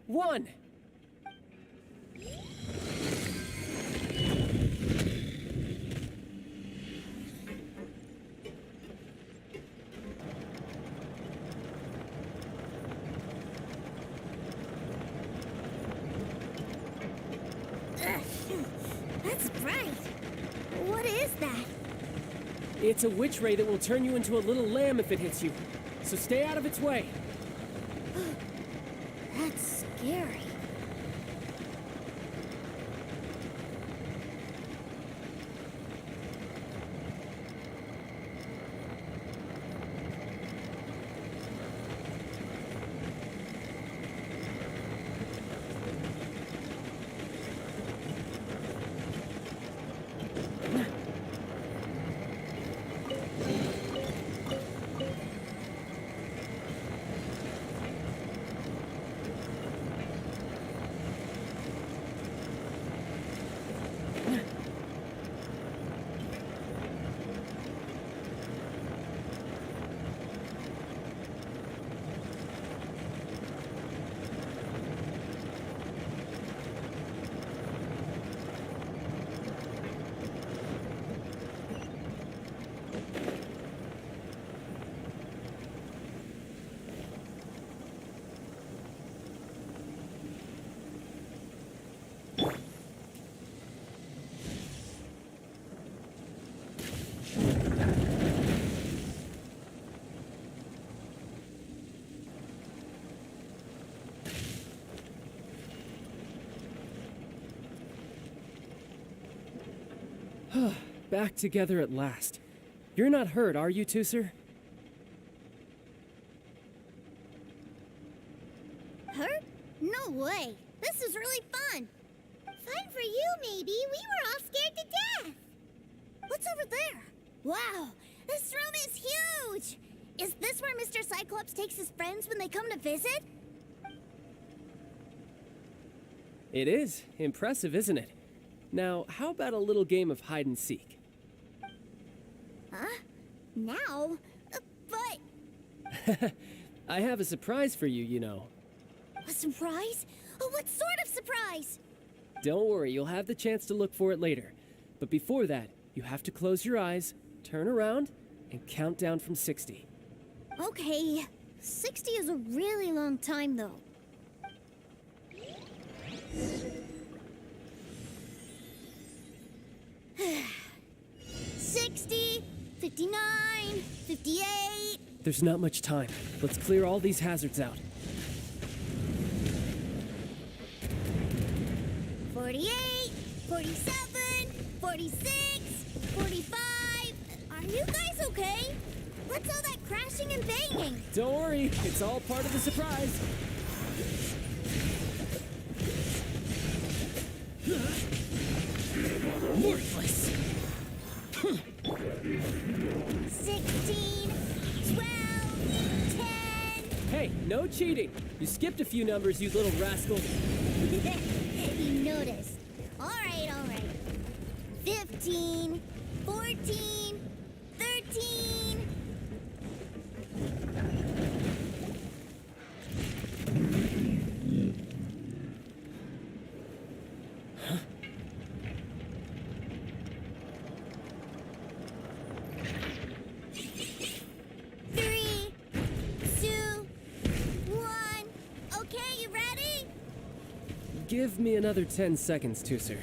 1. That's bright. What is that? It's a witch ray that will turn you into a little lamb if it hits you. So stay out of its way. That's scary. Back together at last. You're not hurt, are you, Tooser? Hurt? No way. This is really fun. Fun for you, maybe. We were all scared to death. What's over there? Wow, this room is huge. Is this where Mr. Cyclops takes his friends when they come to visit? It is. Impressive, isn't it? Now, how about a little game of hide and seek? Huh? Now? But... I have a surprise for you, you know. A surprise? Oh, what sort of surprise? Don't worry, you'll have the chance to look for it later. But before that, you have to close your eyes, turn around, and count down from 60. Okay, 60 is a really long time, though. 60, 59, 58. There's not much time. Let's clear all these hazards out. 48, 47, 46, 45. Are you guys okay? What's all that crashing and banging? Don't worry, it's all part of the surprise. Worthless. Hey, no cheating! You skipped a few numbers, you little rascal. You noticed. All right, all right. 15, 14, 13. Three, two, one. Okay, you ready? Give me another 10 seconds, Tooser.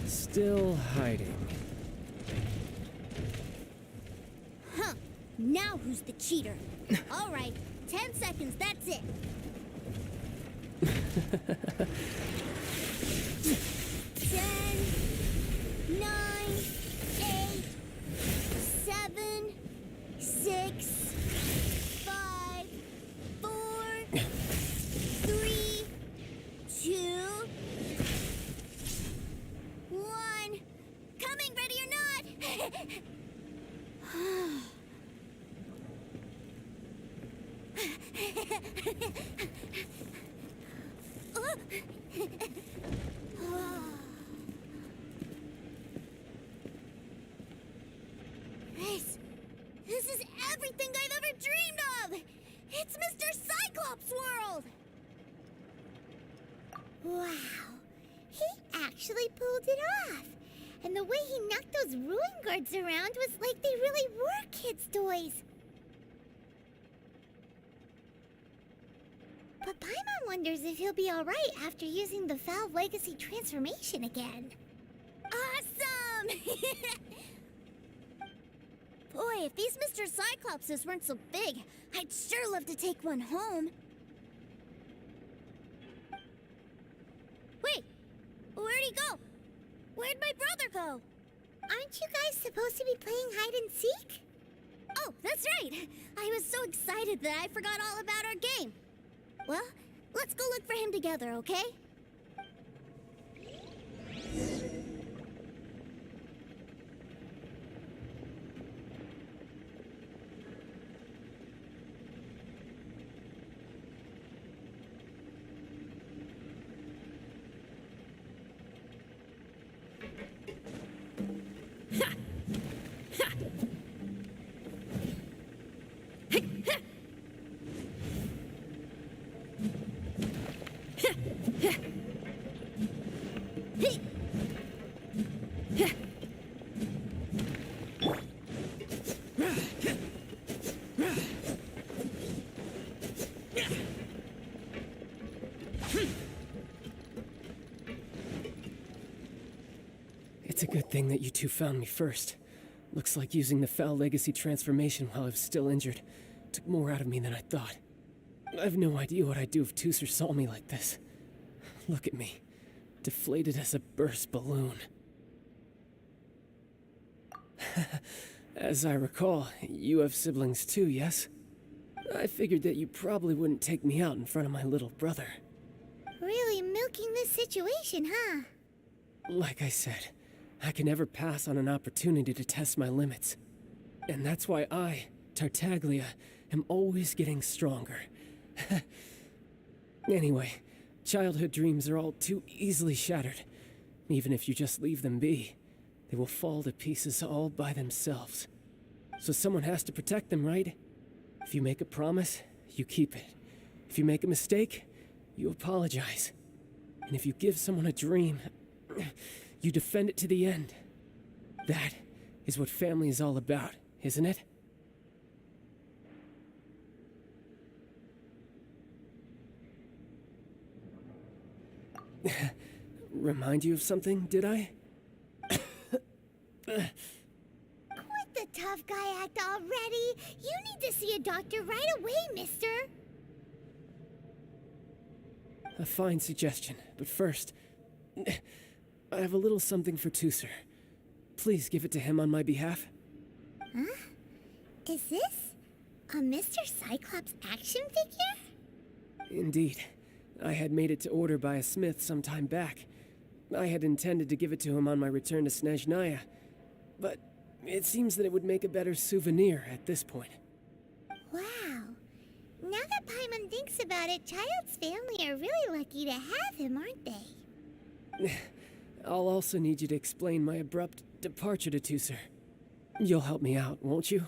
Still hiding. Huh. Now who's the cheater? All right, 10 seconds, that's it. 10, 9, 8, 7, 6, 5, 4, 3, 2, 1. Coming, ready or not? This is everything I've ever dreamed of! It's Mr. Cyclops' world! Wow. He actually pulled it off. And the way he knocked those ruin guards around was like they really were kids' toys. But Paimon wonders if he'll be alright after using the Valve Legacy transformation again. Awesome! Boy, if these Mr. Cyclopses weren't so big, I'd sure love to take one home. Wait, where'd he go? Where'd my brother go? Aren't you guys supposed to be playing hide and seek? Oh, that's right! I was so excited that I forgot all about our game. Well, let's go look for him together, okay? It's a good thing that you two found me first. Looks like using the Foul Legacy transformation while I was still injured took more out of me than I thought. I have no idea what I'd do if Tooser saw me like this. Look at me, deflated as a burst balloon. As I recall, you have siblings too, yes? I figured that you probably wouldn't take me out in front of my little brother. Really milking this situation, huh? Like I said, I can never pass on an opportunity to test my limits. And that's why I, Tartaglia, am always getting stronger. Anyway, childhood dreams are all too easily shattered. Even if you just leave them be, they will fall to pieces all by themselves. So someone has to protect them, right? If you make a promise, you keep it. If you make a mistake, you apologize. And if you give someone a dream, you defend it to the end. That is what family is all about, isn't it? Remind you of something, did I? Quit the tough guy act already. You need to see a doctor right away, mister. A fine suggestion, but first, I have a little something for Tooser. Please give it to him on my behalf. Huh? Is this a Mr. Cyclops action figure? Indeed. I had made it to order by a smith some time back. I had intended to give it to him on my return to Snezhnaya, but it seems that it would make a better souvenir at this point. Wow. Now that Paimon thinks about it, Child's family are really lucky to have him, aren't they? I'll also need you to explain my abrupt departure to Tusser. You'll help me out, won't you?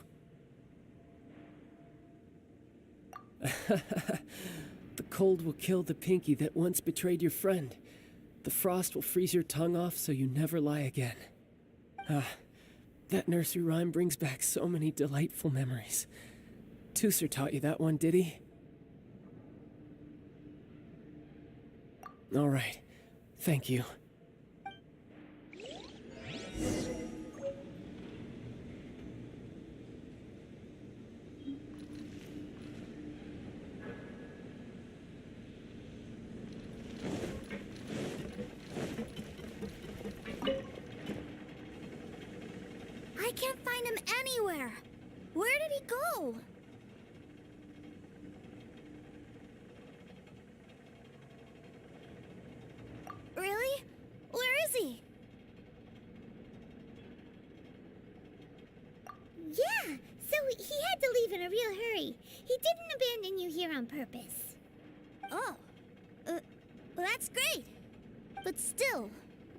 The cold will kill the pinky that once betrayed your friend. The frost will freeze your tongue off so you never lie again. That nursery rhyme brings back so many delightful memories. Tusser taught you that one, did he? All right. Thank you. I can't find him anywhere. Where did he go? Really? Where is he? Yeah, so he had to leave in a real hurry. He didn't abandon you here on purpose. Oh. Well, that's great. But still,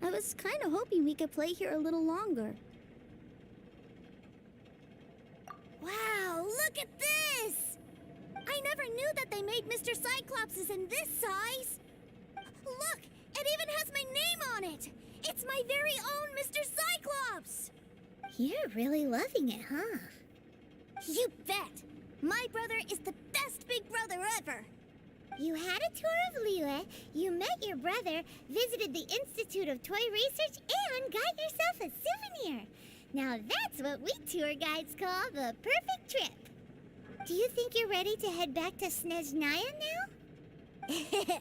I was kind of hoping we could play here a little longer. Wow, look at this! I never knew that they made Mr. Cyclopses in this size. Look, it even has my name on it. It's my very own Mr. Cyclops. You're really loving it, huh? You bet. My brother is the best big brother ever. You had a tour of Liyue, you met your brother, visited the Institute of Toy Research, and got yourself a souvenir. Now that's what we tour guides call the perfect trip. Do you think you're ready to head back to Snezhnaya now?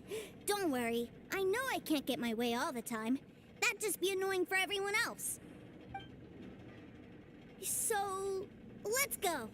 Don't worry. I know I can't get my way all the time. That'd just be annoying for everyone else. So, let's go.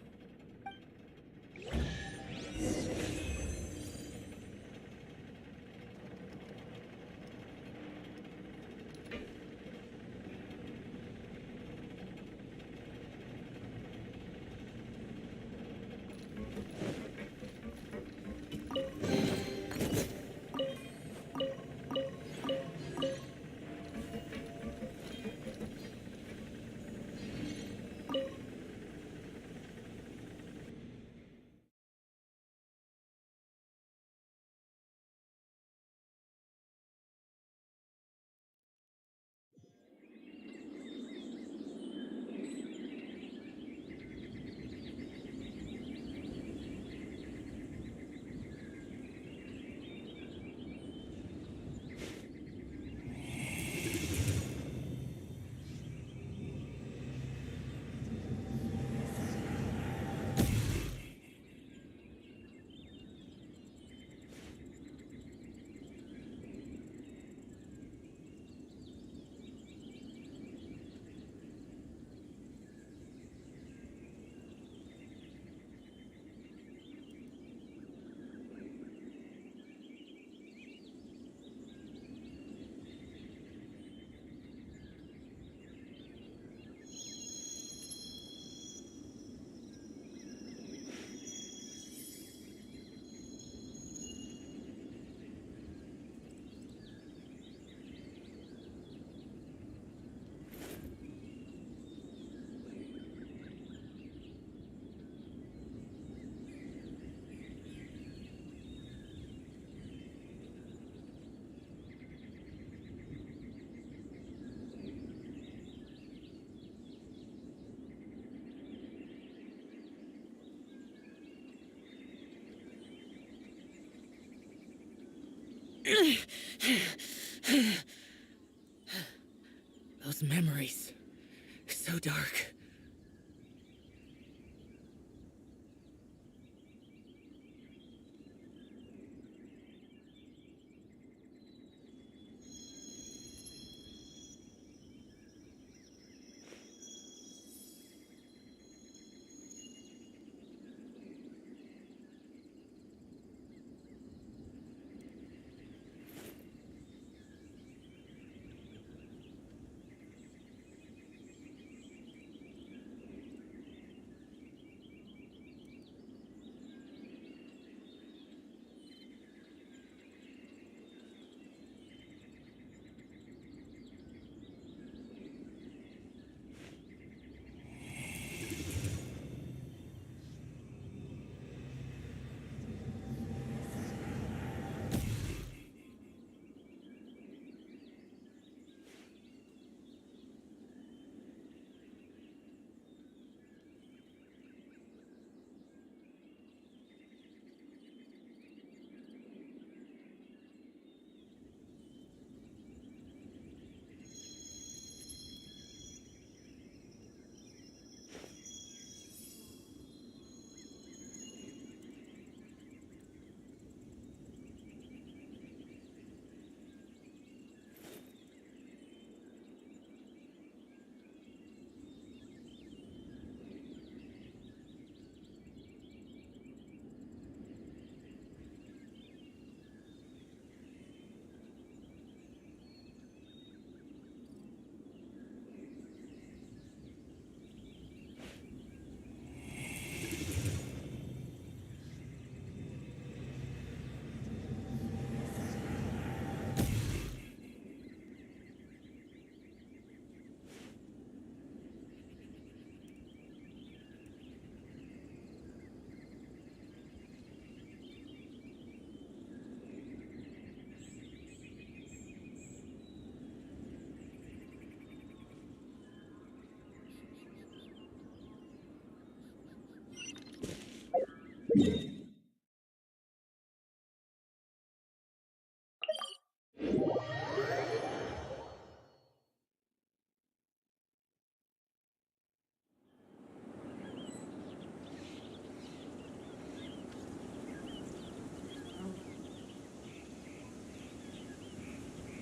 Those memories. So dark.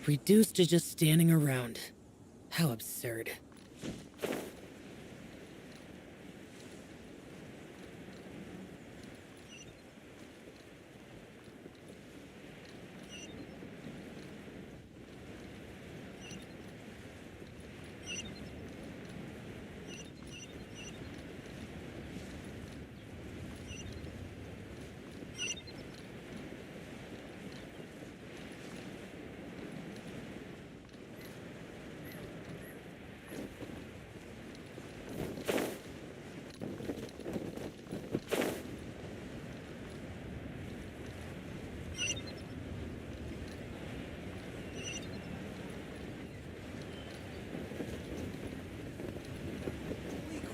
Reduced to just standing around. How absurd.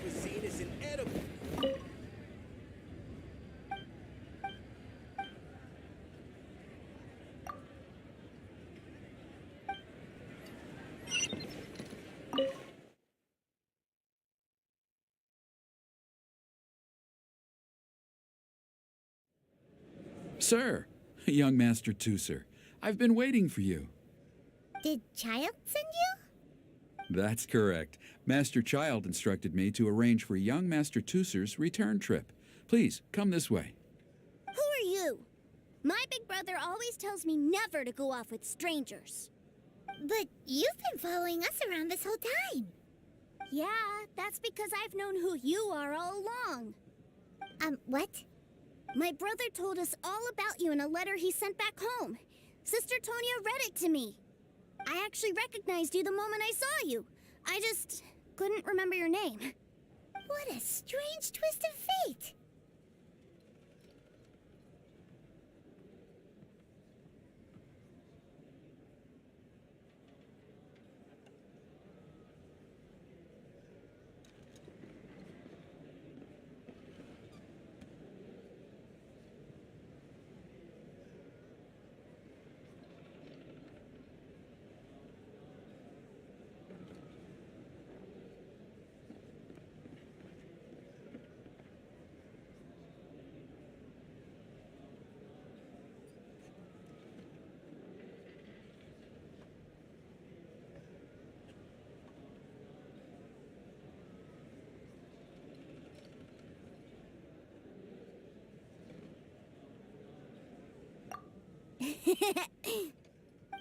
Cuisine is inedible. Sir, young Master Tooser, I've been waiting for you. Did Child send you? That's correct. Master Child instructed me to arrange for young Master Tooser's return trip. Please, come this way. Who are you? My big brother always tells me never to go off with strangers. But you've been following us around this whole time. Yeah, that's because I've known who you are all along. What? My brother told us all about you in a letter he sent back home. Sister Tonia read it to me. I actually recognized you the moment I saw you. I just couldn't remember your name. What a strange twist of fate.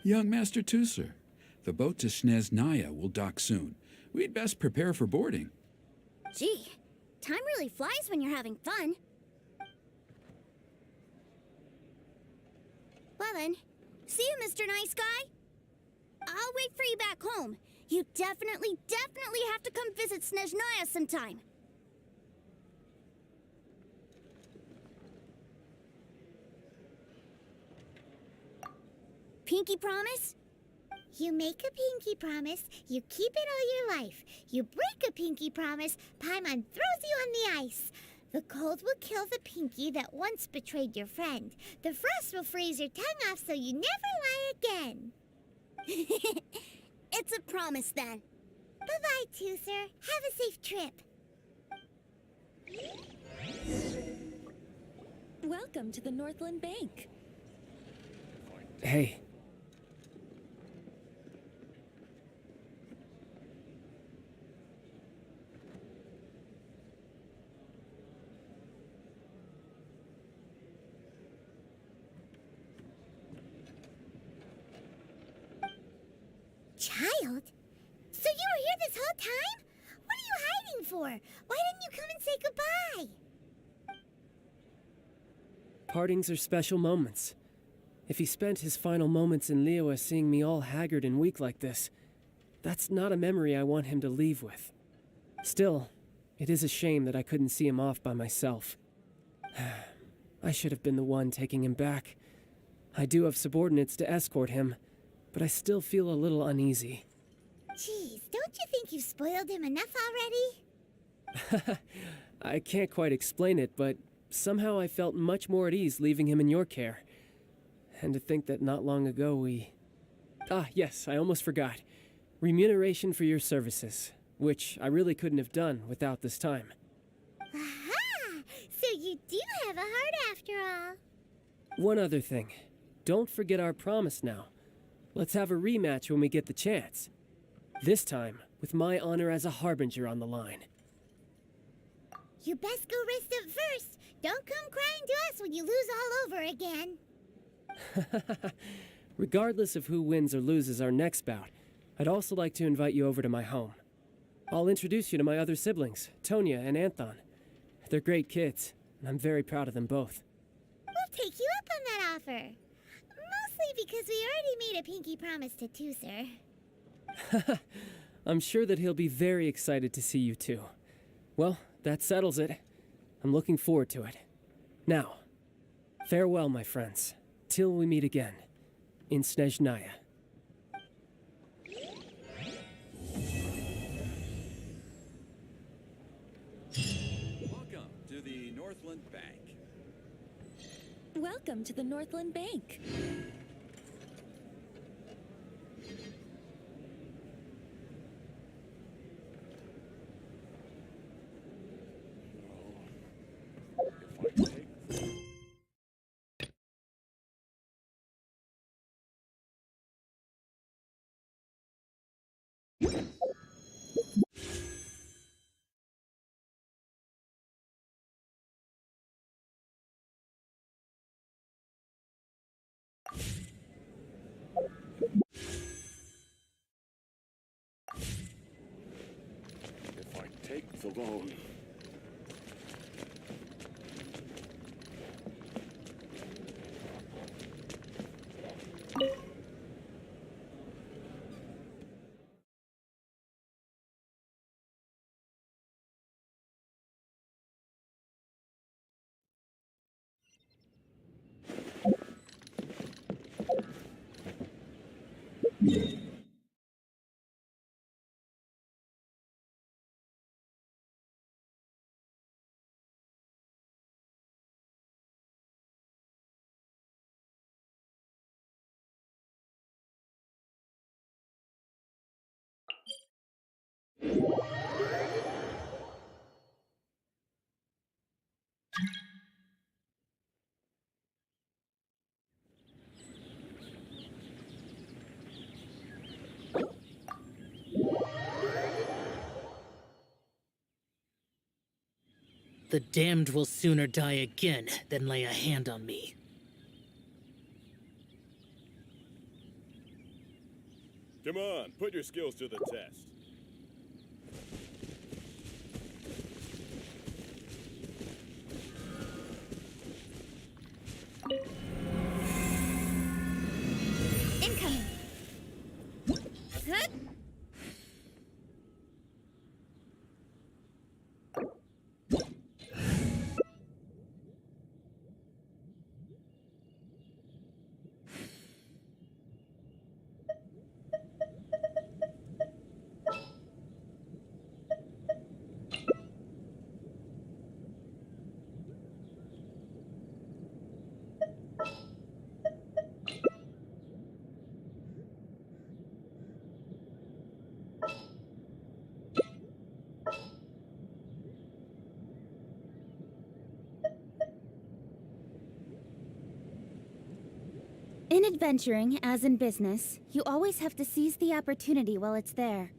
Young Master Tooser, the boat to Sneznaya will dock soon. We'd best prepare for boarding. Gee, time really flies when you're having fun. Well then, see you, Mr. Nice Guy. I'll wait for you back home. You definitely have to come visit Sneznaya sometime. Pinky promise? You make a pinky promise, you keep it all your life. You break a pinky promise, Paimon throws you on the ice. The cold will kill the pinky that once betrayed your friend. The frost will freeze your tongue off so you never lie again. It's a promise then. Bye-bye, Tooser. Have a safe trip. Welcome to the Northland Bank. Hey. Child? So you were here this whole time? What are you hiding for? Why didn't you come and say goodbye? Partings are special moments. If he spent his final moments in Liyue seeing me all haggard and weak like this, that's not a memory I want him to leave with. Still, it is a shame that I couldn't see him off by myself. I should have been the one taking him back. I do have subordinates to escort him, but I still feel a little uneasy. Jeez, don't you think you've spoiled him enough already? I can't quite explain it, but somehow I felt much more at ease leaving him in your care. And to think that not long ago we... Ah, yes, I almost forgot. Remuneration for your services, which I really couldn't have done without this time. Aha! So you do have a heart after all. One other thing. Don't forget our promise now. Let's have a rematch when we get the chance. This time, with my honor as a harbinger on the line. You best go rest up first. Don't come crying to us when you lose all over again. Regardless of who wins or loses our next bout, I'd also like to invite you over to my home. I'll introduce you to my other siblings, Tonya and Anthon. They're great kids, and I'm very proud of them both. We'll take you up on that offer. Mostly because we already made a pinky promise to Tooser. I'm sure that he'll be very excited to see you too. Well, that settles it. I'm looking forward to it. Now, farewell, my friends, till we meet again in Snezhnaya. Welcome to the Northland Bank. Welcome to the Northland Bank. If I take the loan, The damned will sooner die again than lay a hand on me. come on, put your skills to the test. Incoming. Huh? In adventuring, as in business, you always have to seize the opportunity while it's there.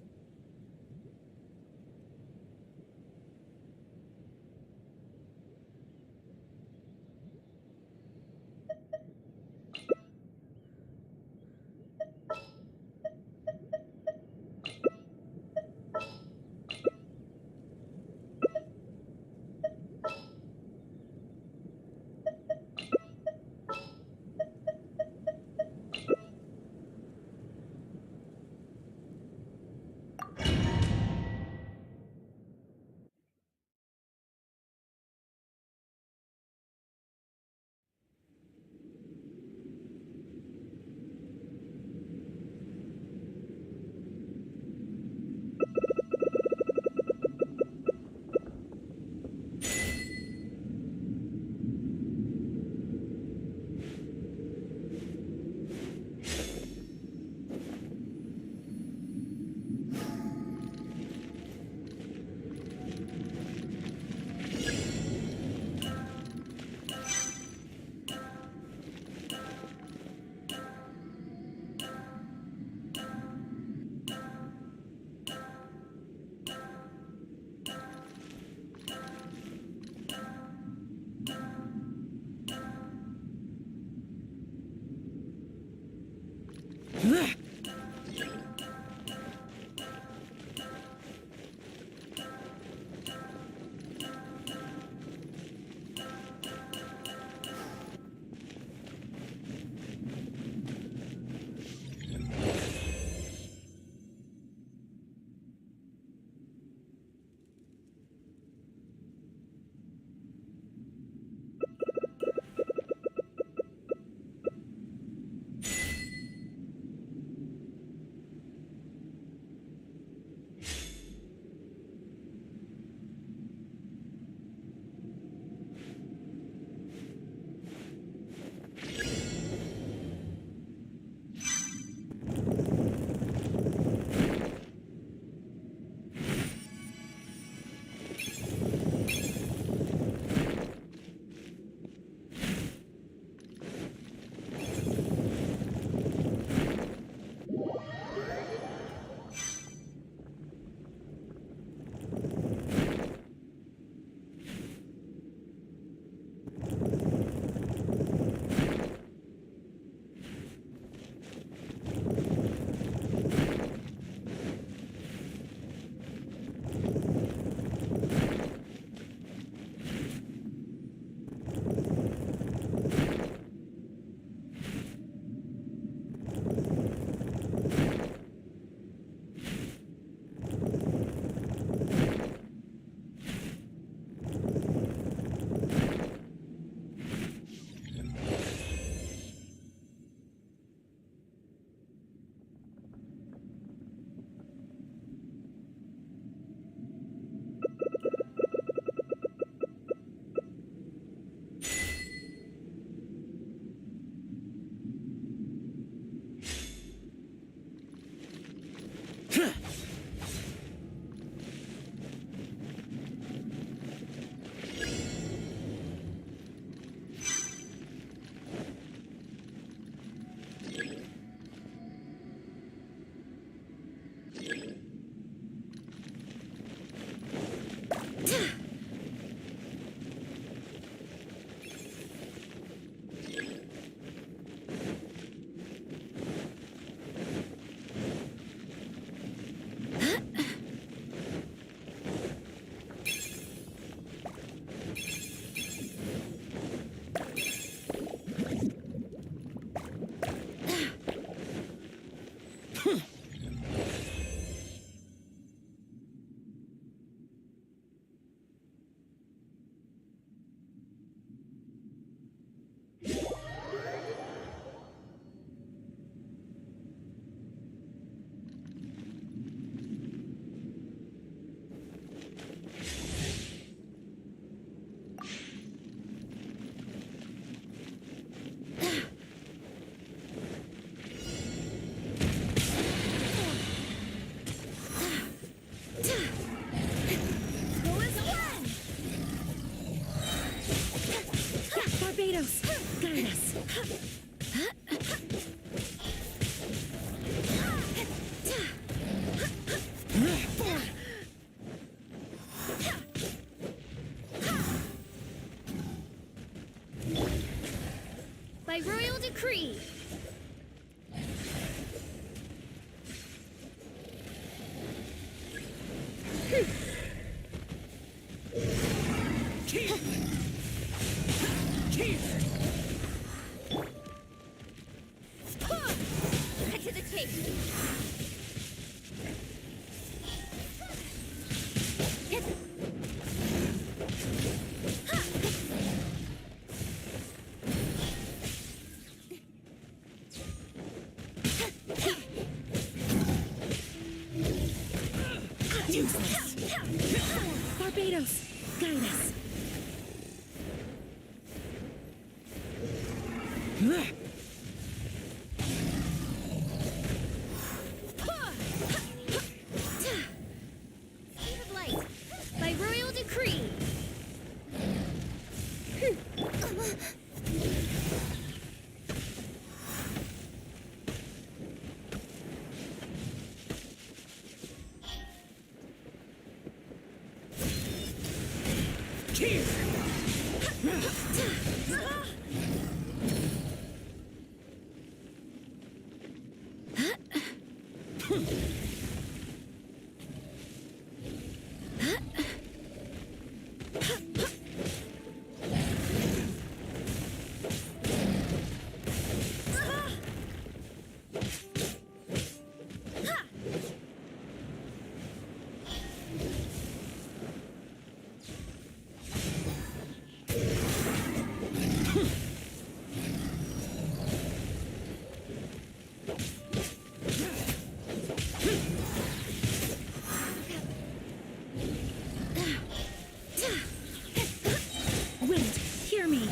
Barbados, guide us. By royal decree. Cut to the chase. Useless. Barbados, guide us. Speed of light. By royal decree. Wind, hear me.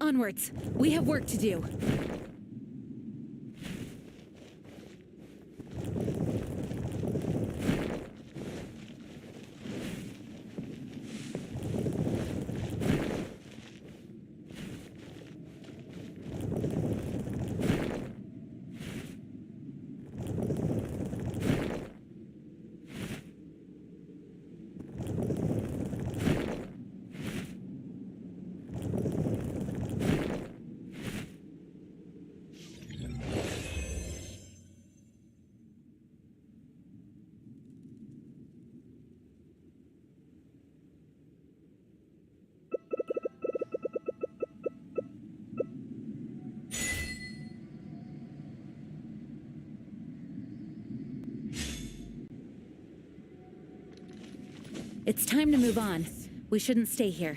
Onwards. We have work to do. It's time to move on. We shouldn't stay here.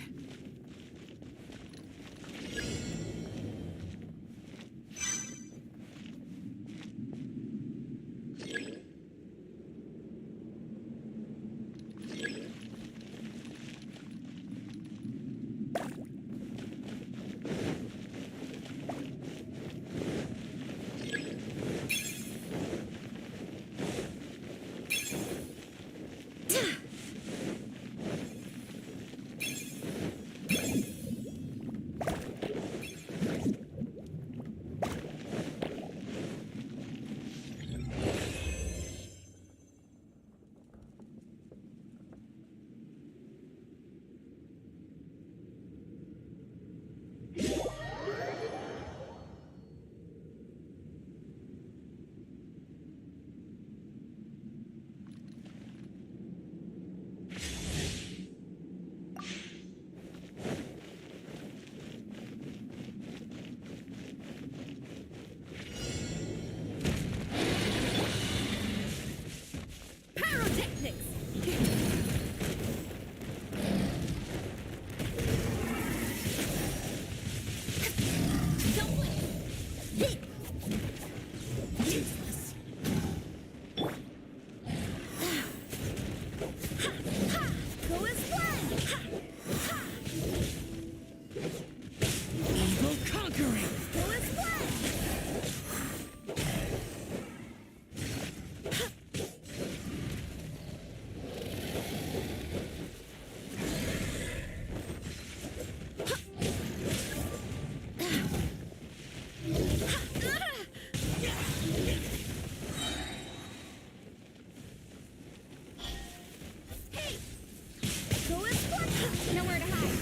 Nowhere to hide.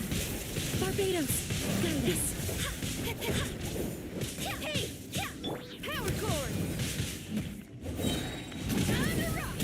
Barbados! Guide us. Hey! Power cord! Time to rock!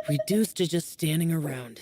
Reduced to just standing around.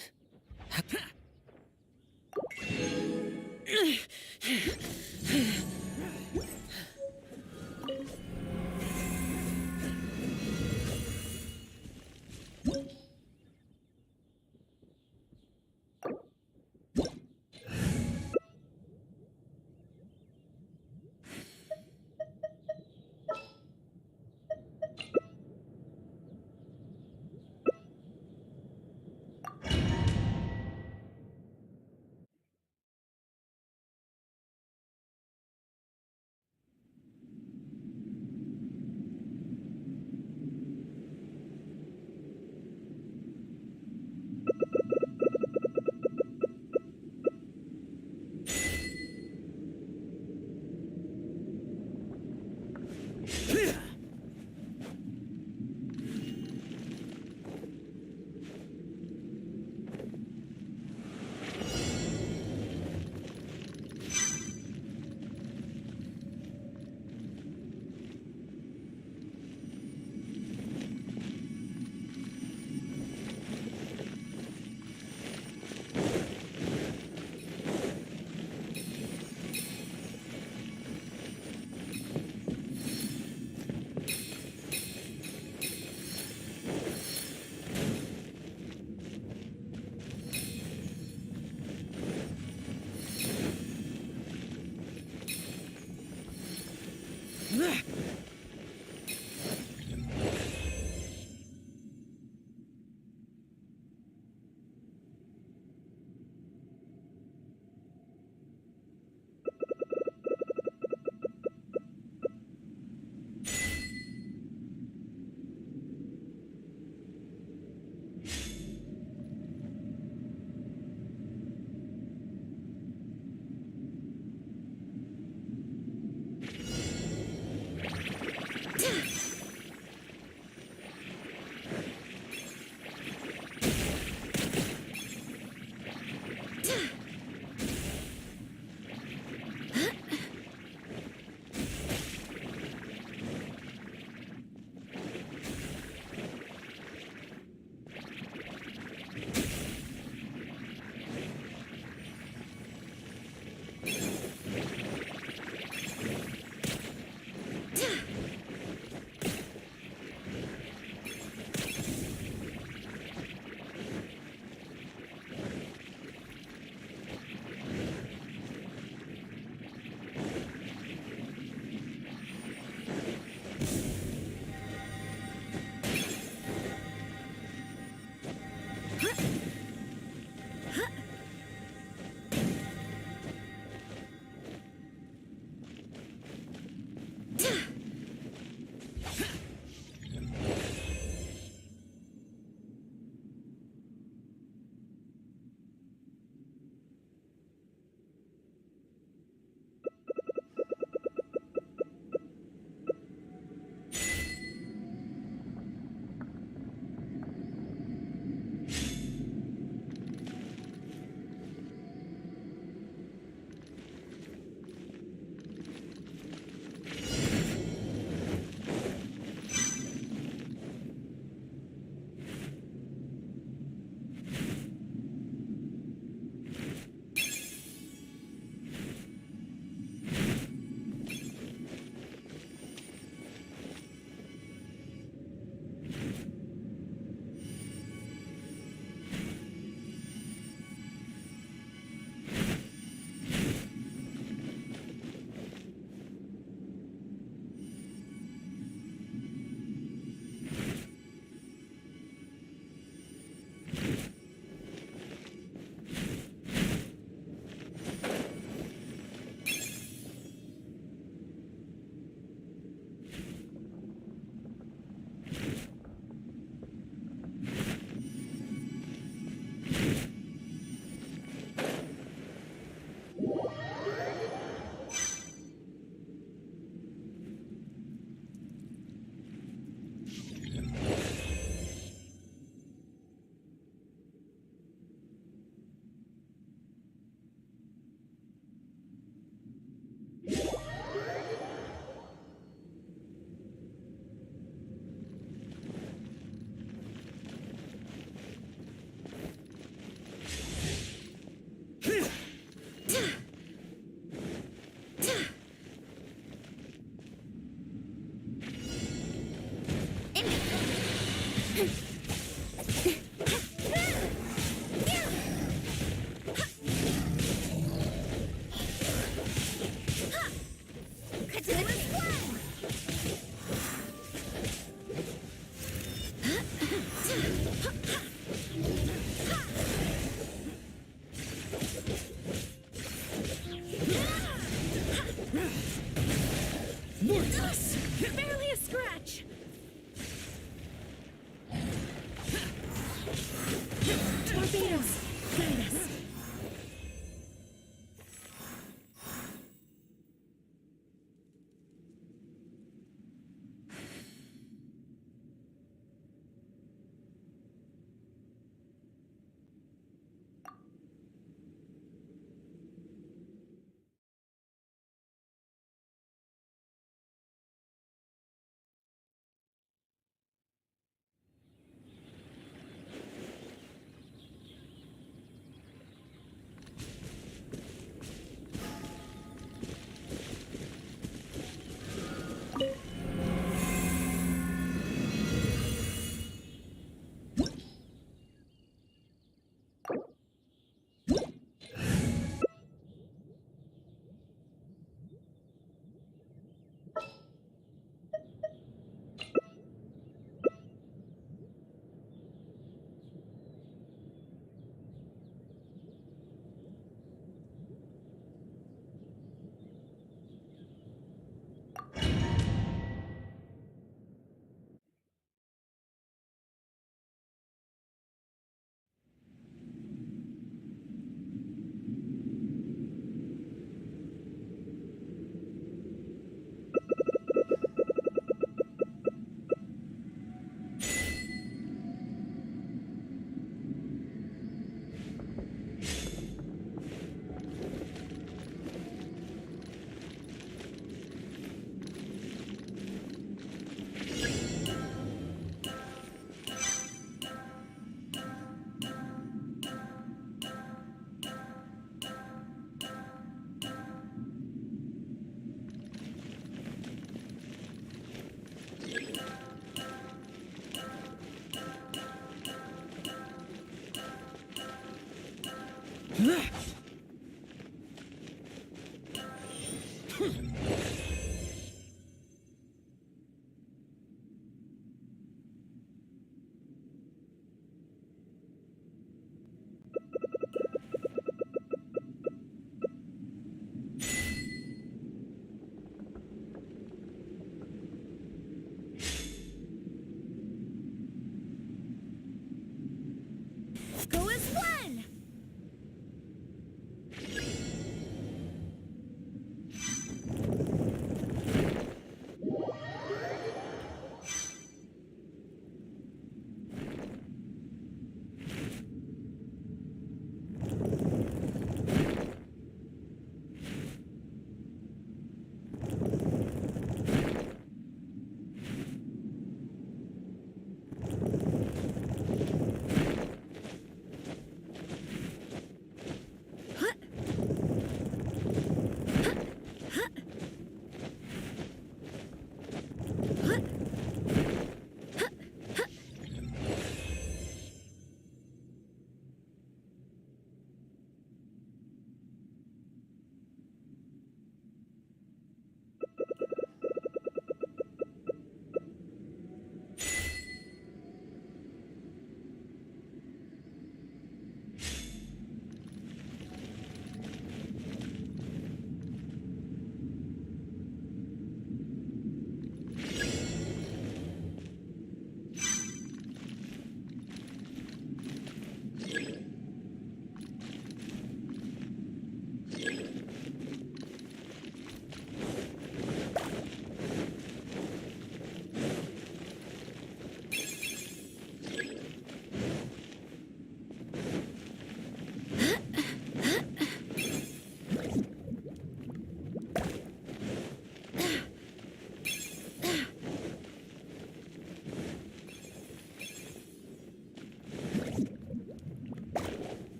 Barely a scratch. Torpedoes, guide us. Go as one!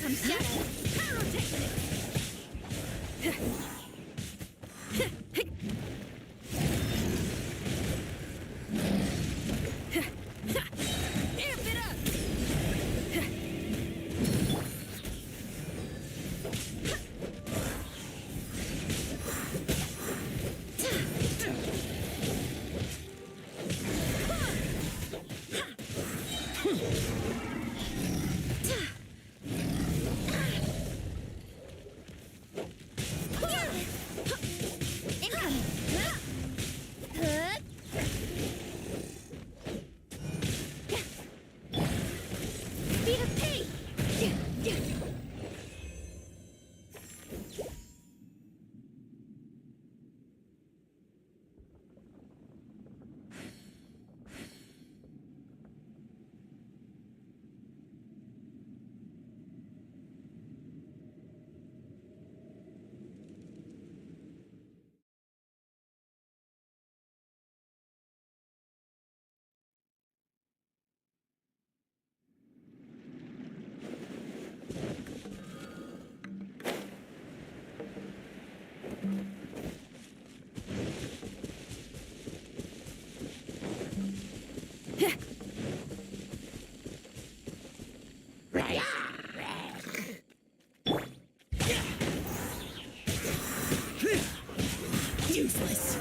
comes Shadow. Amp it up! Useless.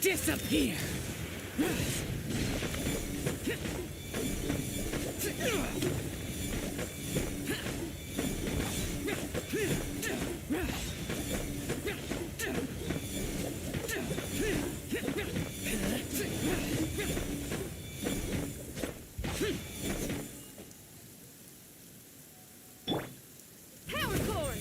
Disappear! Power cord!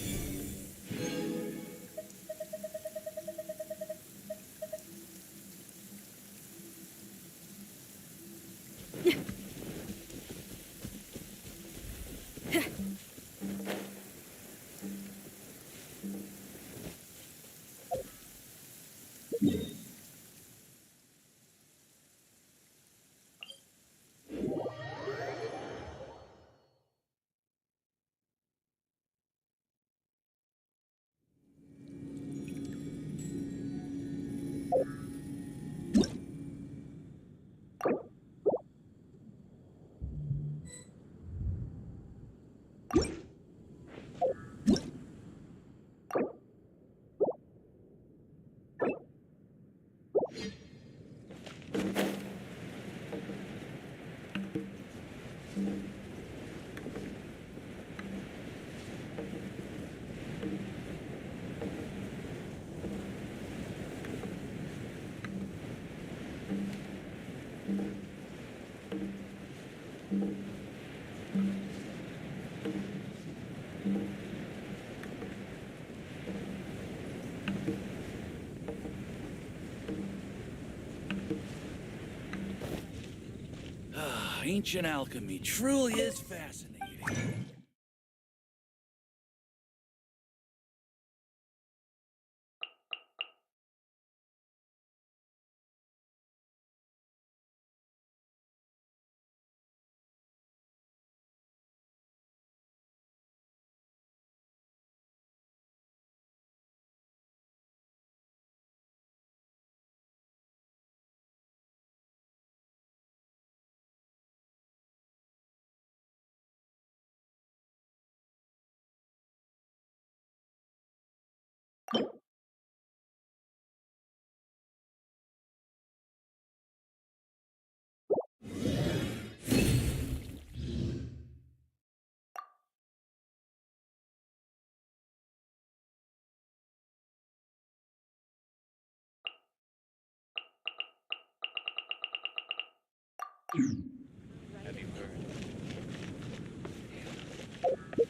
Ancient alchemy truly is fascinating. Have you heard? I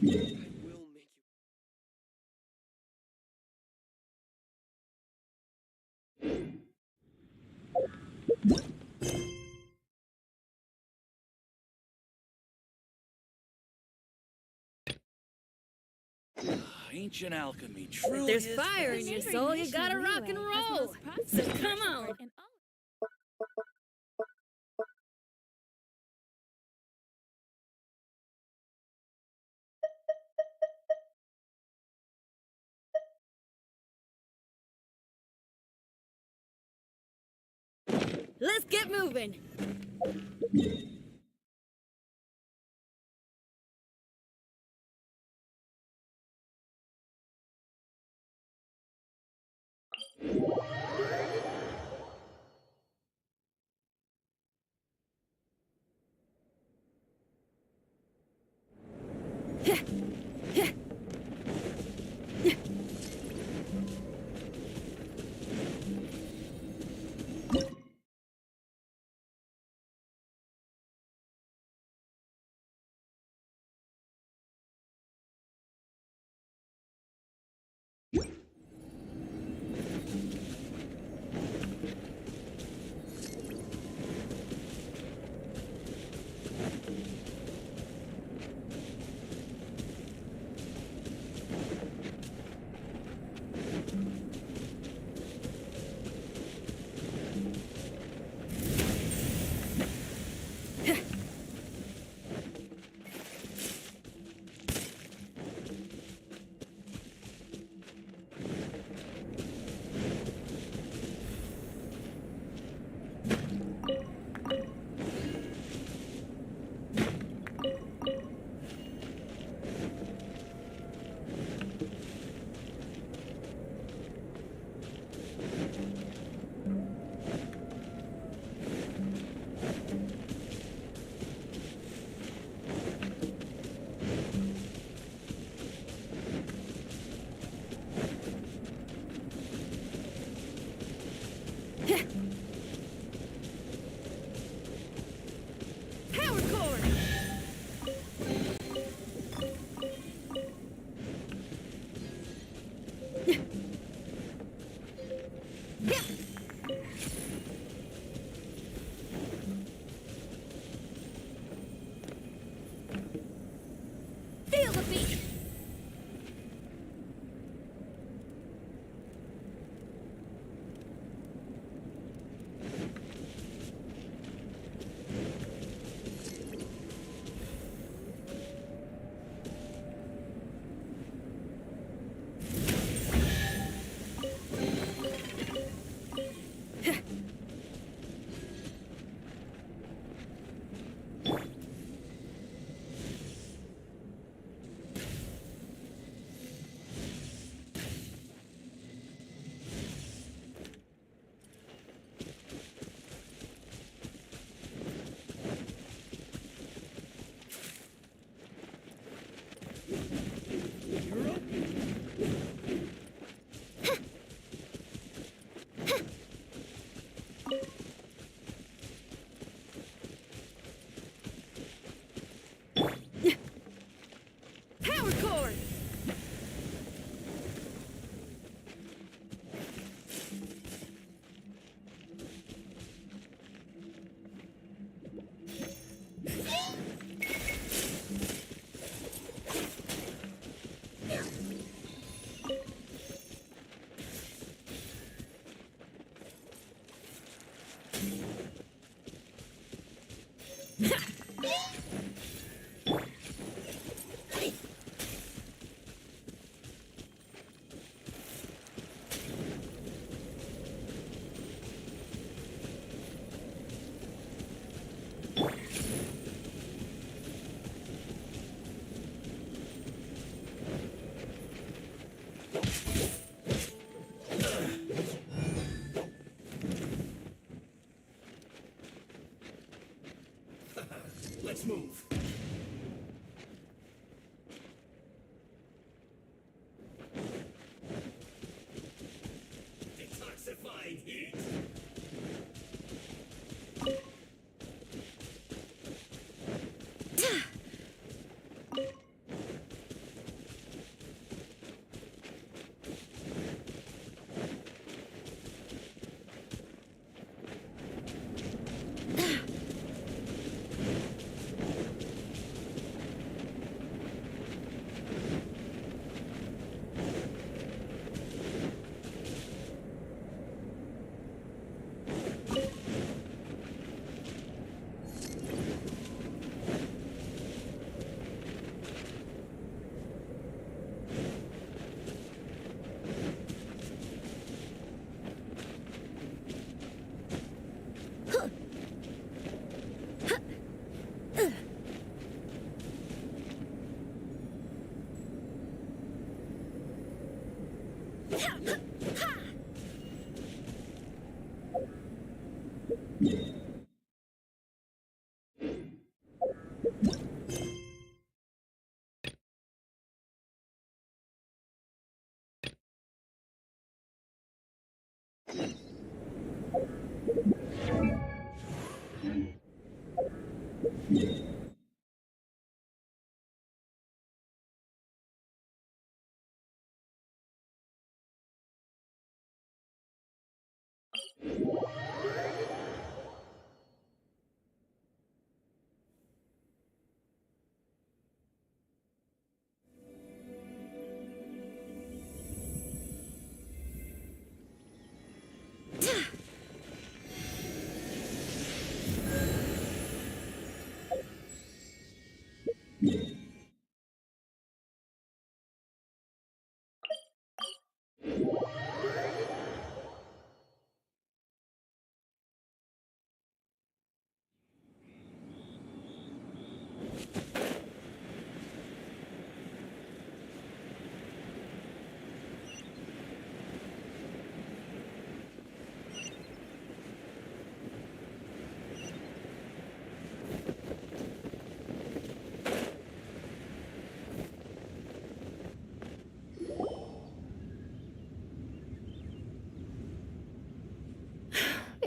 will make Ancient alchemy truly If there's is fire in your soul, you gotta rock and roll. So come on. Let's get moving.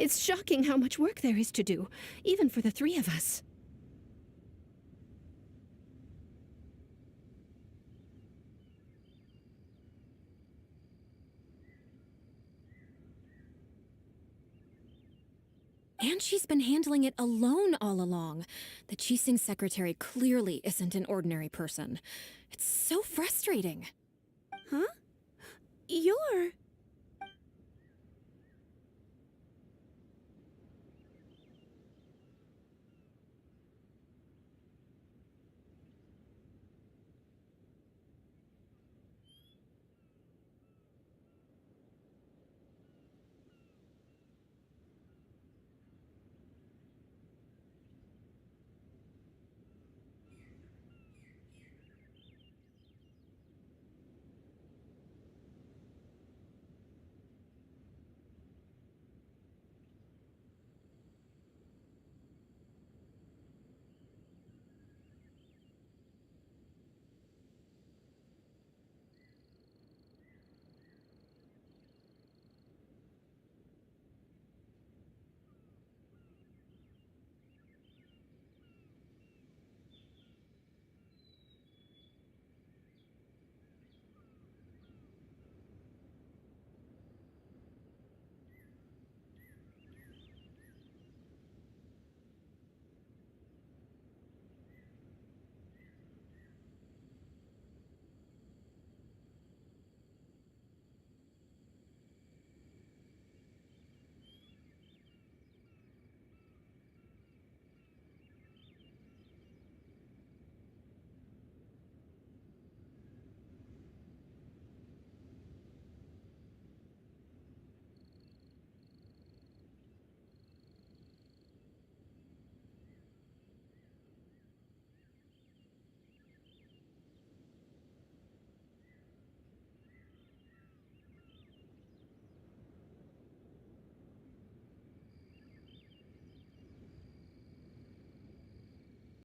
It's shocking how much work there is to do, even for the three of us. And she's been handling it alone all along. The Qixing secretary clearly isn't an ordinary person. It's so frustrating. Huh? You're...